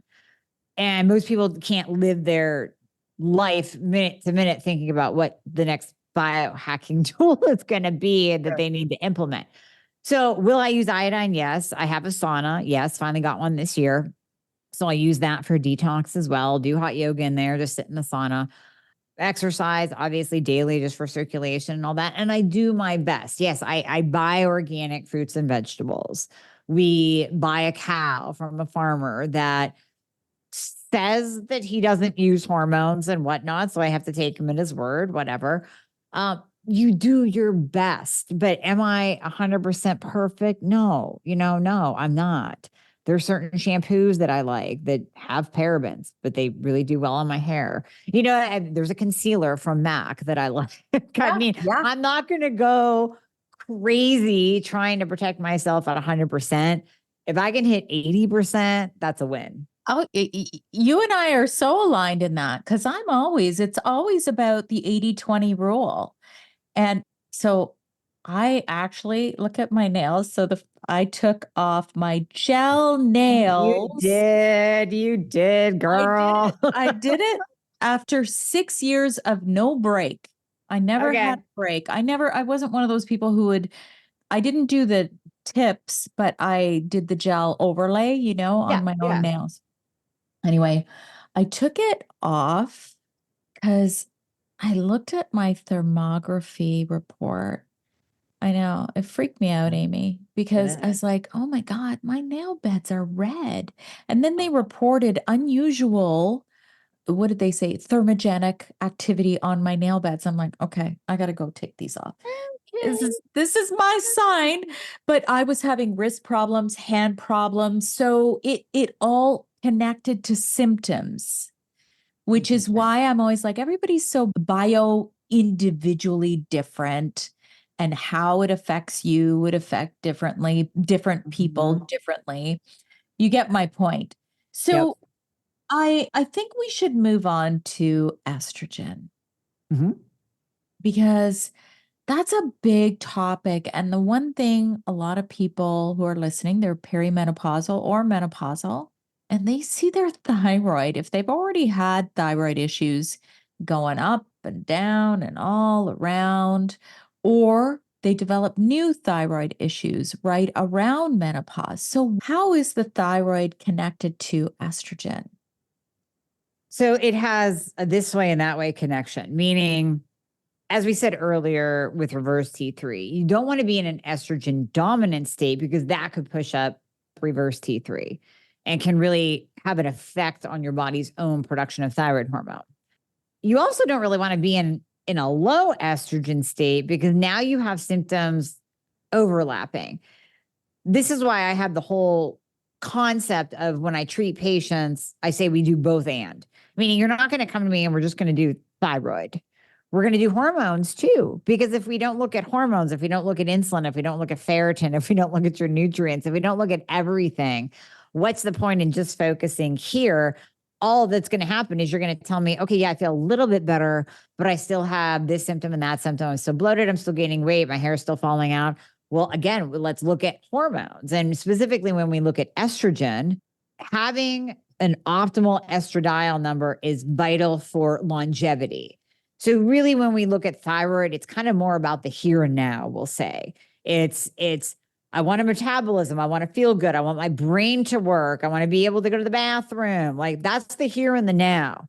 And most people can't live their life minute to minute thinking about what the next biohacking tool is going to be that they need to implement. So will I use iodine? Yes. I have a sauna. Yes. Finally got one this year. So I use that for detox as well. Do hot yoga in there, just sit in the sauna. Exercise, obviously daily, just for circulation and all that. And I do my best. Yes, I buy organic fruits and vegetables. We buy a cow from a farmer that says that he doesn't use hormones and whatnot. So I have to take him at his word, whatever. You do your best, but am I 100% perfect? No, no, I'm not. There are certain shampoos that I like that have parabens, but they really do well on my hair. There's a concealer from MAC that I like. I mean, I'm not going to go crazy trying to protect myself at 100%. If I can hit 80%, that's a win. Oh, you and I are so aligned in that because it's always about the 80-20 rule. And so I actually look at my nails. So I took off my gel nails. You did, girl. I did it after 6 years of no break. I never had a break. I wasn't one of those people I didn't do the tips, but I did the gel overlay, on my own nails. Anyway, I took it off because I looked at my thermography report. I know it freaked me out, Amy, because I was like, oh my God, my nail beds are red. And then they reported unusual, what did they say? Thermogenic activity on my nail beds. I'm like, okay, I got to go take these off. This is my sign. But I was having wrist problems, hand problems. So it all connected to symptoms, which is why I'm always like, everybody's so individually different, and how it affects you would affect different people differently. You get my point. So I think we should move on to estrogen, because that's a big topic. And the one thing a lot of people who are listening, they're perimenopausal or menopausal, and they see their thyroid, if they've already had thyroid issues going up and down and all around, or they develop new thyroid issues right around menopause. So how is the thyroid connected to estrogen? So it has a this way and that way connection, meaning, as we said earlier with reverse T3, you don't want to be in an estrogen dominant state because that could push up reverse T3 and can really have an effect on your body's own production of thyroid hormone. You also don't really want to be in a low estrogen state because now you have symptoms overlapping. This is why I have the whole concept of when I treat patients, I say we do both and, meaning you're not going to come to me and we're just going to do thyroid. We're going to do hormones too, because if we don't look at hormones, if we don't look at insulin, if we don't look at ferritin, if we don't look at your nutrients, if we don't look at everything, what's the point in just focusing here? All that's going to happen is you're going to tell me, okay, yeah, I feel a little bit better, but I still have this symptom and that symptom. I'm still bloated. I'm still gaining weight. My hair is still falling out. Well, again, let's look at hormones. And specifically when we look at estrogen, having an optimal estradiol number is vital for longevity. So really, when we look at thyroid, it's kind of more about the here and now, we'll say. It's I want a metabolism. I want to feel good. I want my brain to work. I want to be able to go to the bathroom. Like that's the here and the now.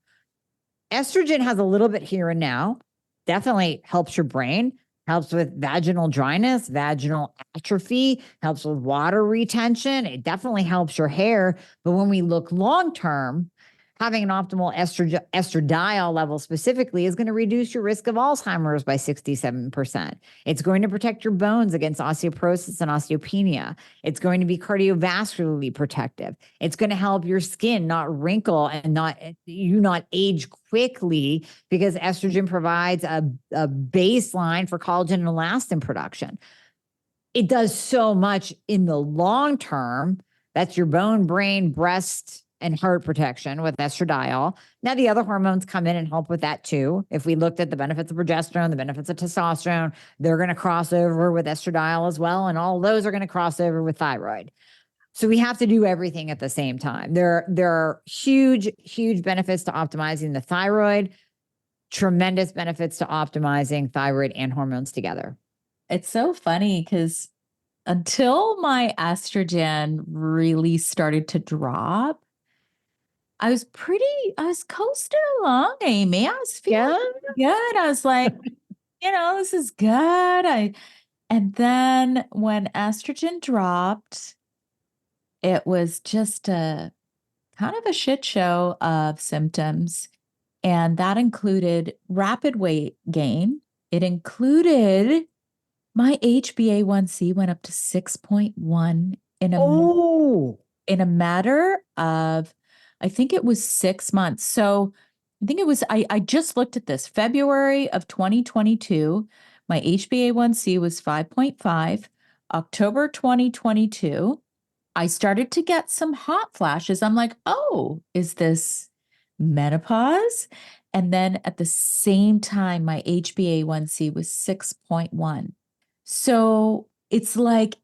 Estrogen has a little bit here and now, definitely helps your brain, helps with vaginal dryness, vaginal atrophy, helps with water retention. It definitely helps your hair. But when we look long-term, having an optimal estradiol level specifically is going to reduce your risk of Alzheimer's by 67%. It's going to protect your bones against osteoporosis and osteopenia. It's going to be cardiovascularly protective. It's going to help your skin not wrinkle and not age quickly because estrogen provides a baseline for collagen and elastin production. It does so much in the long term. That's your bone, brain, breast, and heart protection with estradiol. Now, the other hormones come in and help with that too. If we looked at the benefits of progesterone, the benefits of testosterone, they're going to cross over with estradiol as well. And all those are going to cross over with thyroid. So we have to do everything at the same time. There are huge, huge benefits to optimizing the thyroid, tremendous benefits to optimizing thyroid and hormones together. It's so funny because until my estrogen really started to drop, I was coasting along, Amy. I was feeling good. I was like, this is good. And then when estrogen dropped, it was just a kind of a shit show of symptoms. And that included rapid weight gain. It included my HbA1c went up to 6.1 in a matter of, I think it was 6 months. So I think it was, I just looked at this, February of 2022, my HbA1c was 5.5. October 2022, I started to get some hot flashes. I'm like, oh, is this menopause? And then at the same time, my HbA1c was 6.1. So it's like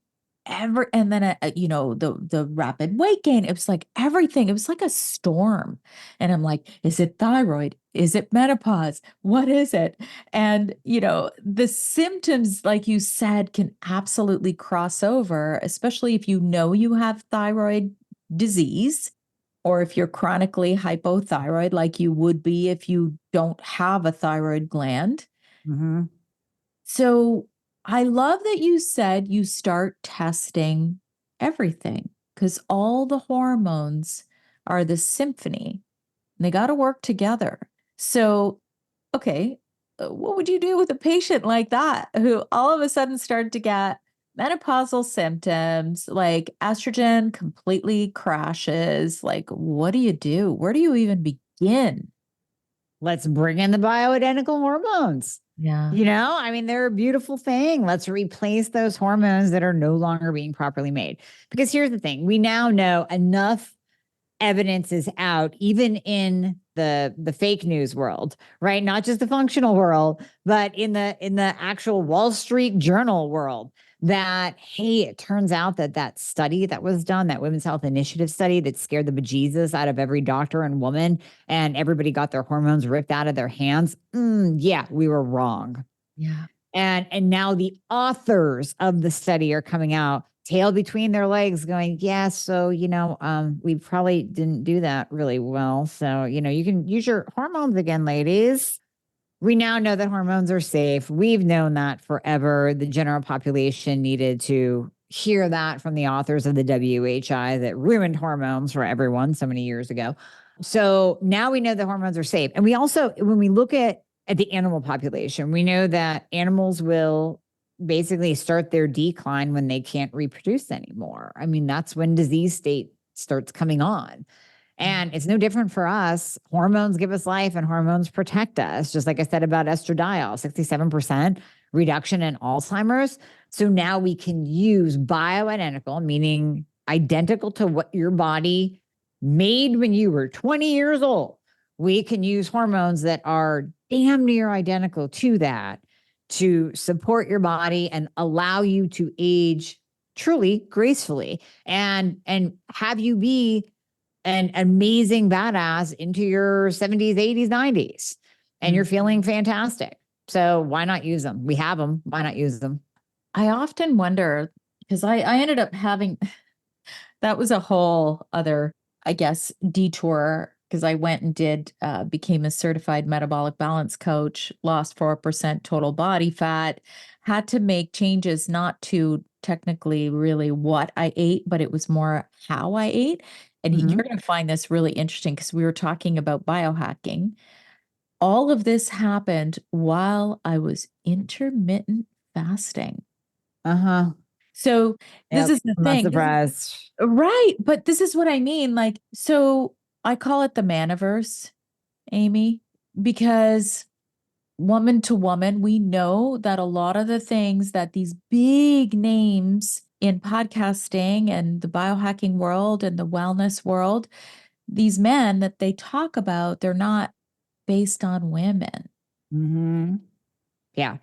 and then, the rapid weight gain, it was like everything, it was like a storm. And I'm like, is it thyroid? Is it menopause? What is it? And, the symptoms, like you said, can absolutely cross over, especially if you know you have thyroid disease, or if you're chronically hypothyroid, like you would be if you don't have a thyroid gland. Mm-hmm. So I love that you said you start testing everything, because all the hormones are the symphony and they got to work together. So, okay, what would you do with a patient like that who all of a sudden started to get menopausal symptoms, like estrogen completely crashes? Like, what do you do? Where do you even begin? Let's bring in the bioidentical hormones. Yeah. They're a beautiful thing. Let's replace those hormones that are no longer being properly made. Because here's the thing, we now know enough evidence is out, even in the fake news world, right? Not just the functional world, but in the actual Wall Street Journal world, that, hey, it turns out that study that was done, that Women's Health Initiative study that scared the bejesus out of every doctor and woman, and everybody got their hormones ripped out of their hands. Yeah, we were wrong. Yeah. And now the authors of the study are coming out, tail between their legs, going, yeah, so, we probably didn't do that really well. So, you can use your hormones again, ladies. We now know that hormones are safe. We've known that forever. The general population needed to hear that from the authors of the WHI that ruined hormones for everyone so many years ago. So now we know that hormones are safe. And we also, when we look at the animal population, we know that animals will basically start their decline when they can't reproduce anymore. I mean, that's when disease state starts coming on. And it's no different for us. Hormones give us life and hormones protect us. Just like I said about estradiol, 67% reduction in Alzheimer's. So now we can use bioidentical, meaning identical to what your body made when you were 20 years old. We can use hormones that are damn near identical to that to support your body and allow you to age truly gracefully and have you be an amazing badass into your 70s, 80s, 90s, and you're feeling fantastic. So why not use them? We have them. Why not use them? I often wonder, because I ended up having, that was a whole other, I guess, detour, because I went and became a certified metabolic balance coach, lost 4% total body fat, had to make changes, not to technically really what I ate, but it was more how I ate. And you're going to find this really interesting, because we were talking about biohacking. All of this happened while I was intermittent fasting. So this is the I'm thing. not surprised. Right. But this is what I mean. Like, so I call it the maniverse, Amy, because woman to woman, we know that a lot of the things that these big names in podcasting and the biohacking world and the wellness world, these men that they talk about, they're not based on women. Mm-hmm. Yeah.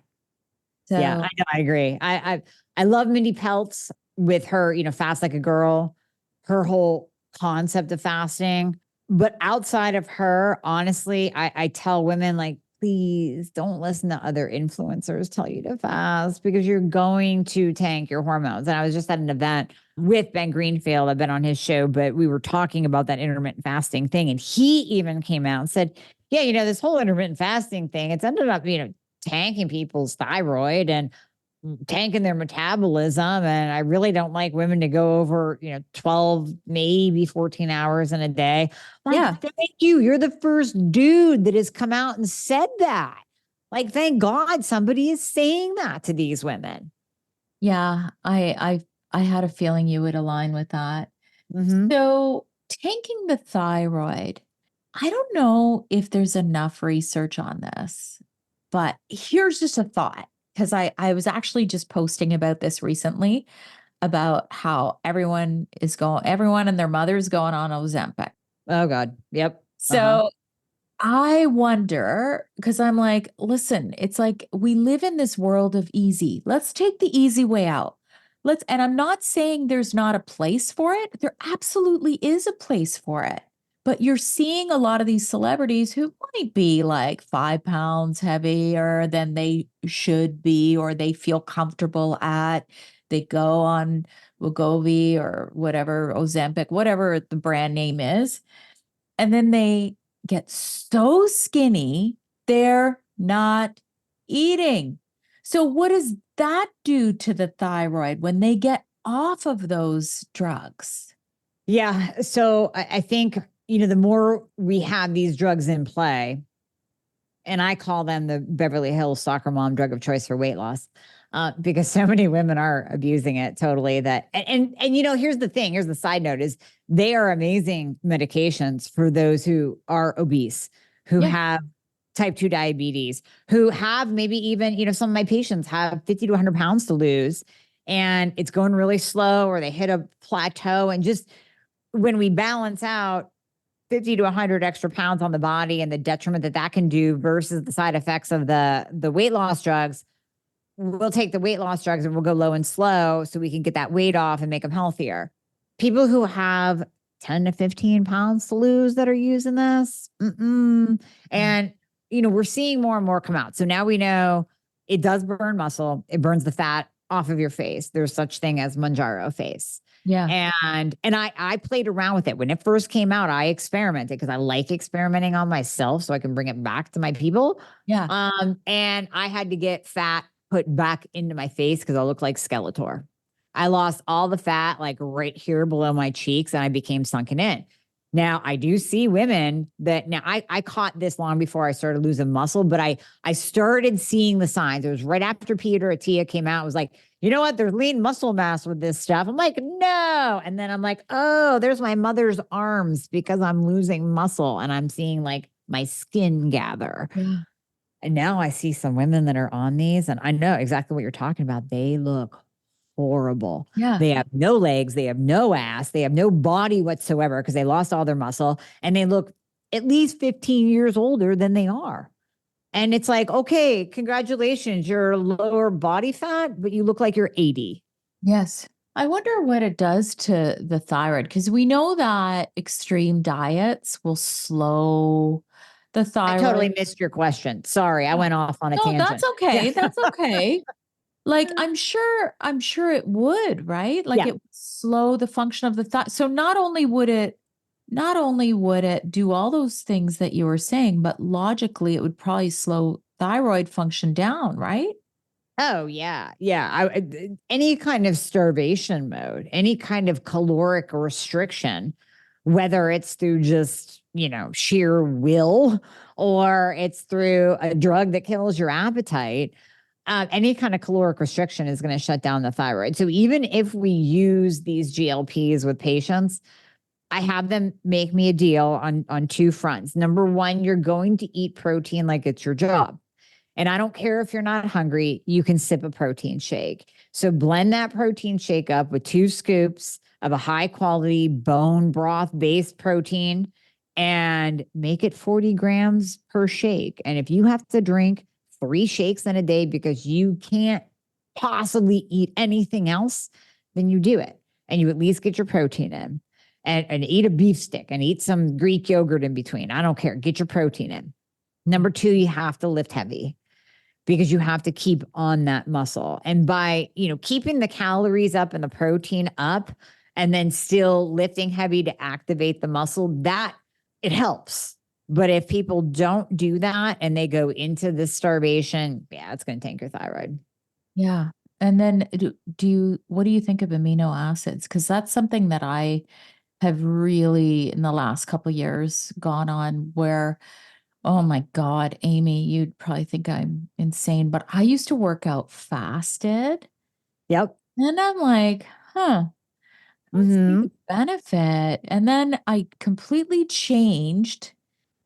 Yeah, So I know. I agree. I love Mindy Peltz with her, fast like a girl, her whole concept of fasting. But outside of her, honestly, I tell women like, please don't listen to other influencers tell you to fast because you're going to tank your hormones. And I was just at an event with Ben Greenfield. I've been on his show, but we were talking about that intermittent fasting thing. And he even came out and said, yeah, this whole intermittent fasting thing, it's ended up, tanking people's thyroid and tanking their metabolism. And I really don't like women to go over, 12, maybe 14 hours in a day. Like, yeah, thank you. You're the first dude that has come out and said that. Like, thank God somebody is saying that to these women. yeah, I had a feeling you would align with that. Mm-hmm. So tanking the thyroid, I don't know if there's enough research on this, but here's just a thought. Because I was actually just posting about this recently about how everyone and their mother's going on Ozempic. Oh, God. Yep. Uh-huh. So I wonder, because I'm like, listen, it's like we live in this world of easy. Let's take the easy way out. And I'm not saying there's not a place for it. There absolutely is a place for it. But you're seeing a lot of these celebrities who might be like 5 pounds heavier than they should be, or they feel comfortable at. They go on Wegovy or whatever, Ozempic, whatever the brand name is. And then they get so skinny, they're not eating. So, what does that do to the thyroid when they get off of those drugs? Yeah. So I think, the more we have these drugs in play, and I call them the Beverly Hills soccer mom drug of choice for weight loss, because so many women are abusing it totally. Here's the thing. Here's the side note: is they are amazing medications for those who are obese, who Yeah. have type 2 diabetes, who have maybe even, some of my patients have 50 to 100 pounds to lose, and it's going really slow, or they hit a plateau, and just when we balance out 50 to 100 extra pounds on the body and the detriment that can do versus the side effects of the weight loss drugs, we'll take the weight loss drugs and we'll go low and slow so we can get that weight off and make them healthier. People who have 10 to 15 pounds to lose that are using this, and we're seeing more and more come out. So now we know it does burn muscle. It burns the fat off of your face. There's such thing as Mounjaro face. Yeah. And I played around with it. When it first came out, I experimented because I like experimenting on myself so I can bring it back to my people. Yeah. And I had to get fat put back into my face because I look like Skeletor. I lost all the fat like right here below my cheeks and I became sunken in. Now I do see women that now I caught this long before I started losing muscle, but I started seeing the signs. It was right after Peter Attia came out. It was like, you know what? There's lean muscle mass with this stuff. I'm like, no. And then I'm like, oh, there's my mother's arms because I'm losing muscle and I'm seeing like my skin gather. Yeah. And now I see some women that are on these and I know exactly what you're talking about. They look horrible. Yeah. They have no legs, they have no ass, they have no body whatsoever because they lost all their muscle and they look at least 15 years older than they are. And it's like, okay, congratulations, you're lower body fat, but you look like you're 80. Yes. I wonder what it does to the thyroid, because we know that extreme diets will slow the I thyroid. totally missed your question. Sorry, I went off on a No, tangent. that's okay. Yeah. That's okay. Like I'm sure it would, right? Like Yeah. it would slow the function of the thought. So not only would it do all those things that you were saying, but logically it would probably slow thyroid function down, right? Oh yeah, yeah. Any kind of starvation mode, any kind of caloric restriction, whether it's through just sheer will or it's through a drug that kills your appetite, any kind of caloric restriction is going to shut down the thyroid. So even if we use these GLPs with patients, I have them make me a deal on two fronts. Number one, you're going to eat protein like it's your job. And I don't care if you're not hungry, you can sip a protein shake. So blend that protein shake up with 2 scoops of a high quality bone broth based protein and make it 40 grams per shake. And if you have to drink 3 shakes in a day because you can't possibly eat anything else, then you do it. And you at least get your protein in and eat a beef stick and eat some Greek yogurt in between. I don't care. Get your protein in. Number 2, you have to lift heavy because you have to keep on that muscle. And by, keeping the calories up and the protein up and then still lifting heavy to activate the muscle, that it helps. But if people don't do that and they go into this starvation, it's going to tank your thyroid. Yeah. And then what do you think of amino acids? Because that's something that I have really in the last couple of years gone on where, oh my God, Amy, you'd probably think I'm insane, but I used to work out fasted. Yep. And I'm like, I don't see the benefit. And then I completely changed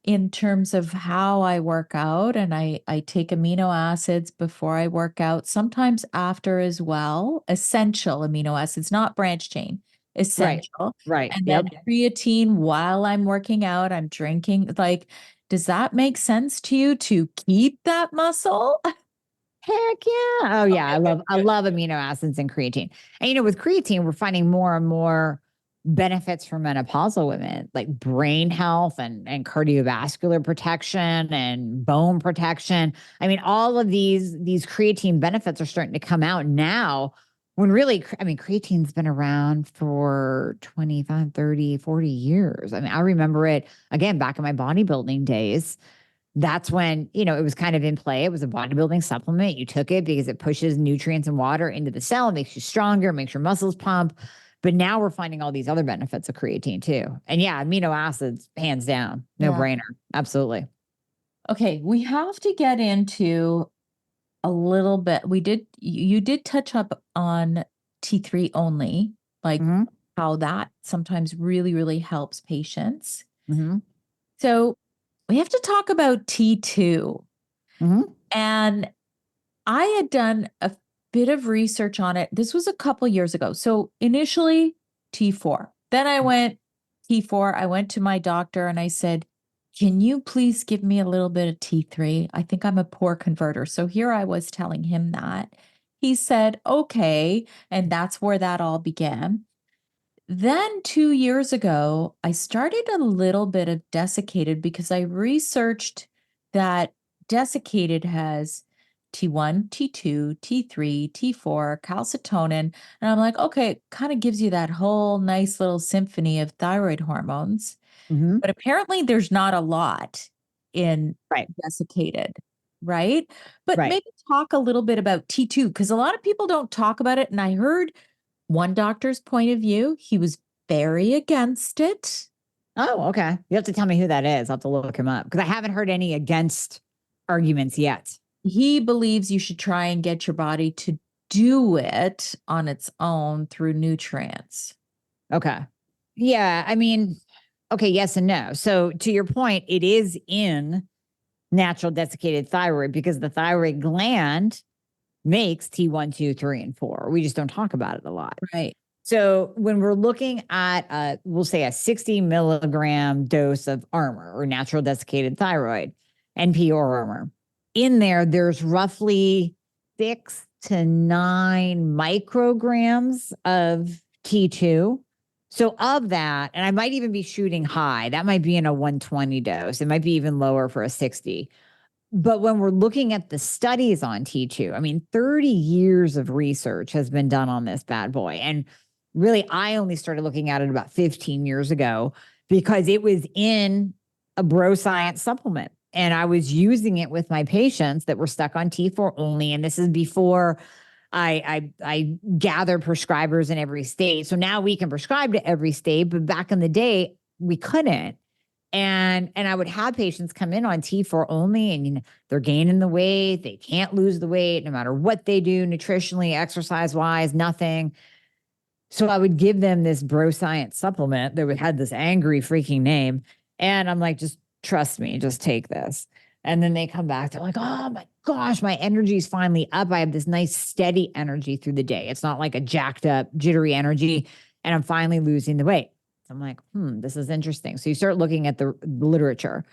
in terms of how I work out, and I take amino acids before I work out, sometimes after as well, essential amino acids, not branch chain, essential. Right. And Yep. then creatine while I'm working out, I'm drinking. Like, does that make sense to you to keep that muscle? Heck yeah. Oh yeah. I love amino acids and creatine. And with creatine, we're finding more and more benefits for menopausal women, like brain health and cardiovascular protection and bone protection. I mean, all of these creatine benefits are starting to come out now when really, creatine's been around for 25, 30, 40 years. I mean, I remember it again back in my bodybuilding days. That's when, it was kind of in play. It was a bodybuilding supplement. You took it because it pushes nutrients and water into the cell, makes you stronger, makes your muscles pump. But now we're finding all these other benefits of creatine too. And yeah, amino acids, hands down, no brainer. Absolutely. Okay, we have to get into a little bit. You did touch up on T3 only, like how that sometimes really, really helps patients. So we have to talk about T2. And I had done a bit of research on it. This was a couple years ago. So initially T4. Then I went T4. I went to my doctor and I said, can you please give me a little bit of T3? I think I'm a poor converter. So here I was telling him that. He said, okay. And that's where that all began. Then 2 years ago, I started a little bit of desiccated because I researched that desiccated has T1, T2, T3, T4, calcitonin. And I'm like, okay, it kind of gives you that whole nice little symphony of thyroid hormones. But apparently there's not a lot in desiccated, right? But maybe talk a little bit about T2 because a lot of people don't talk about it. And I heard one doctor's point of view, he was very against it. Oh, okay. You have to tell me who that is. I'll have to look him up because I haven't heard any against arguments yet. He believes you should try and get your body to do it on its own through nutrients. Okay. Yeah. Okay, yes and no. So to your point, it is in natural desiccated thyroid because the thyroid gland makes T1, 2, 3, and 4. We just don't talk about it a lot. Right. So when we're looking at, we'll say a 60 milligram dose of Armour or natural desiccated thyroid, NP or Armour, in there's roughly 6 to 9 micrograms of T2. So of that, and I might even be shooting high, that might be in a 120 dose. It might be even lower for a 60. But when we're looking at the studies on T2, 30 years of research has been done on this bad boy. And really, I only started looking at it about 15 years ago because it was in a bro science supplement. And I was using it with my patients that were stuck on T4 only. And this is before I gathered prescribers in every state. So now we can prescribe to every state, but back in the day, we couldn't. And I would have patients come in on T4 only, and they're gaining the weight. They can't lose the weight no matter what they do nutritionally, exercise wise, nothing. So I would give them this bro science supplement that had this angry freaking name. And I'm like, just trust me, just take this. And then they come back, they're like, oh my gosh, my energy's finally up. I have this nice steady energy through the day. It's not like a jacked up, jittery energy. and I'm finally losing the weight. So I'm like, this is interesting. So you start looking at the literature,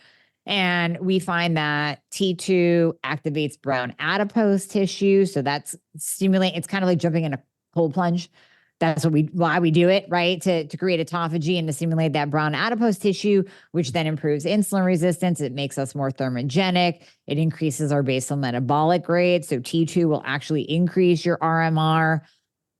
and we find that T2 activates brown adipose tissue. So that's it's kind of like jumping in a cold plunge. That's why we do it, right? To create autophagy and to stimulate that brown adipose tissue, which then improves insulin resistance. It makes us more thermogenic. It increases our basal metabolic rate. So T2 will actually increase your RMR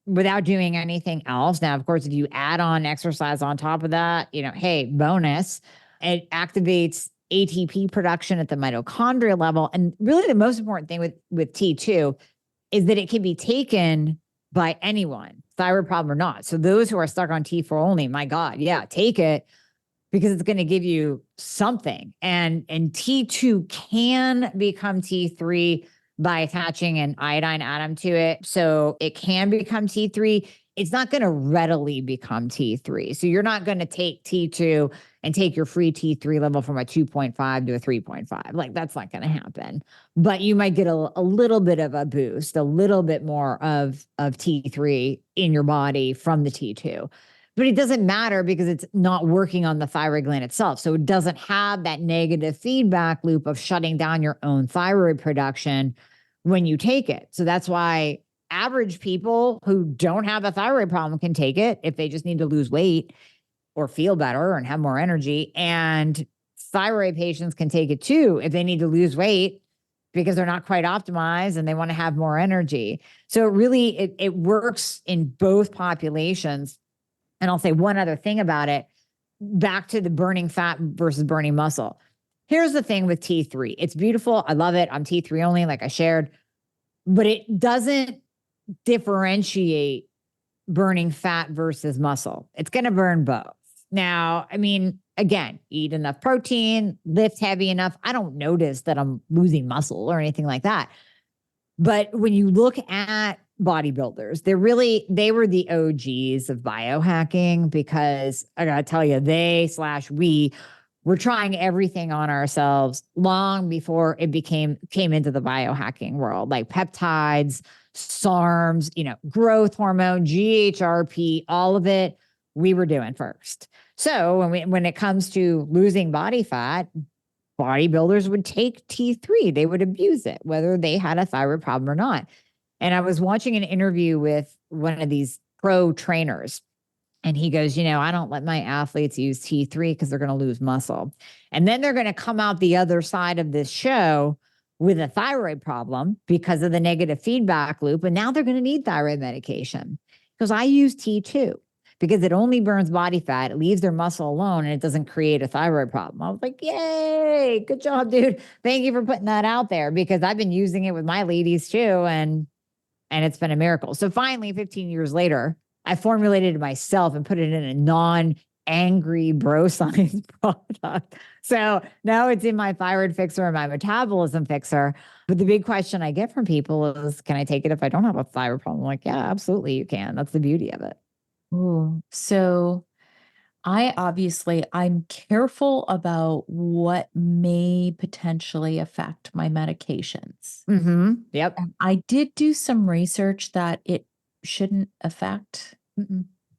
without doing anything else. Now, of course, if you add on exercise on top of that, hey, bonus, it activates ATP production at the mitochondria level. And really the most important thing with T2 is that it can be taken by anyone, thyroid problem or not. So those who are stuck on T4 only, my God, yeah, take it, because it's going to give you something. And T2 can become T3 by attaching an iodine atom to it. So it can become T3. It's not going to readily become T3. So you're not going to take T2 and take your free T3 level from a 2.5 to a 3.5. Like, that's not going to happen. But you might get a little bit of a boost, a little bit more of T3 in your body from the T2. But it doesn't matter because it's not working on the thyroid gland itself. So it doesn't have that negative feedback loop of shutting down your own thyroid production when you take it. So that's why average people who don't have a thyroid problem can take it if they just need to lose weight or feel better and have more energy. And thyroid patients can take it too if they need to lose weight because they're not quite optimized and they want to have more energy. So it works in both populations. And I'll say one other thing about it, back to the burning fat versus burning muscle. Here's the thing with T3. It's beautiful. I love it. I'm T3 only, like I shared, but it doesn't differentiate burning fat versus muscle. It's going to burn both. Now, I mean, again, eat enough protein, lift heavy enough. I don't notice that I'm losing muscle or anything like that. But when you look at bodybuilders, they were the OGs of biohacking, because I got to tell you, we were trying everything on ourselves long before it came into the biohacking world, like peptides, SARMs, growth hormone, GHRP, all of it we were doing first. So when it comes to losing body fat, bodybuilders would take T3. They would abuse it, whether they had a thyroid problem or not. And I was watching an interview with one of these pro trainers, and he goes, I don't let my athletes use T3 because they're going to lose muscle. And then they're going to come out the other side of this show with a thyroid problem because of the negative feedback loop. And now they're going to need thyroid medication. Because I use T2 because it only burns body fat. It leaves their muscle alone and it doesn't create a thyroid problem. I was like, yay, good job, dude. Thank you for putting that out there, because I've been using it with my ladies too. And it's been a miracle. So finally, 15 years later, I formulated it myself and put it in a non-angry bro science product. So now it's in my Thyroid Fixxr and my Metabolism Fixxr. But the big question I get from people is, can I take it if I don't have a thyroid problem? I'm like, yeah, absolutely you can. That's the beauty of it. Oh, so I'm careful about what may potentially affect my medications. Mm-hmm. Yep. And I did do some research that it shouldn't affect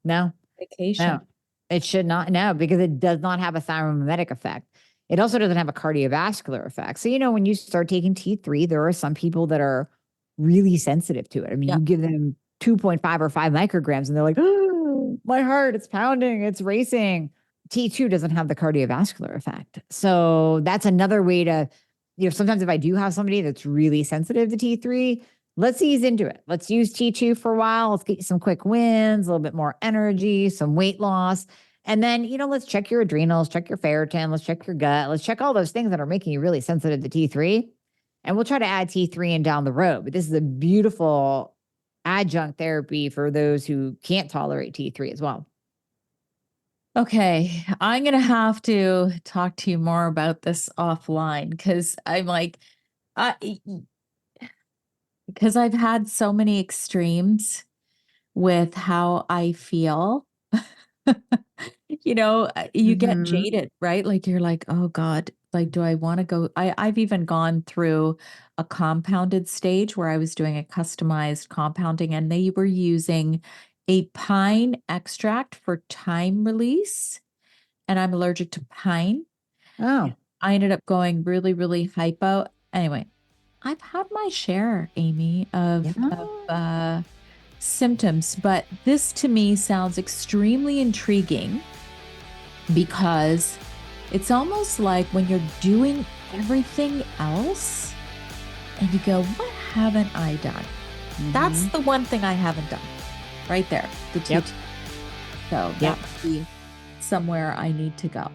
No, medication. no, it should not. No, because it does not have a thyromimetic effect. It also doesn't have a cardiovascular effect. So, when you start taking T3, there are some people that are really sensitive to it. I mean, you give them 2.5 or 5 micrograms and they're like, oh, my heart, it's pounding, it's racing. T2 doesn't have the cardiovascular effect. So that's another way to, sometimes if I do have somebody that's really sensitive to T3, let's ease into it. Let's use T2 for a while. Let's get you some quick wins, a little bit more energy, some weight loss. And then, let's check your adrenals, check your ferritin, let's check your gut. Let's check all those things that are making you really sensitive to T3. And we'll try to add T3 in down the road. But this is a beautiful adjunct therapy for those who can't tolerate T3 as well. Okay, I'm going to have to talk to you more about this offline, because I'm like, because I've had so many extremes with how I feel. You get jaded, right? Like, you're like, oh God, like, do I want to go? I've even gone through a compounded stage where I was doing a customized compounding, and they were using a pine extract for time release, and I'm allergic to pine. Oh, I ended up going really, really hypo. Anyway, I've had my share, Amy, of symptoms, but this to me sounds extremely intriguing because it's almost like when you're doing everything else and you go, what haven't I done? That's the one thing I haven't done right there. The teaching. So that would be somewhere I need to go.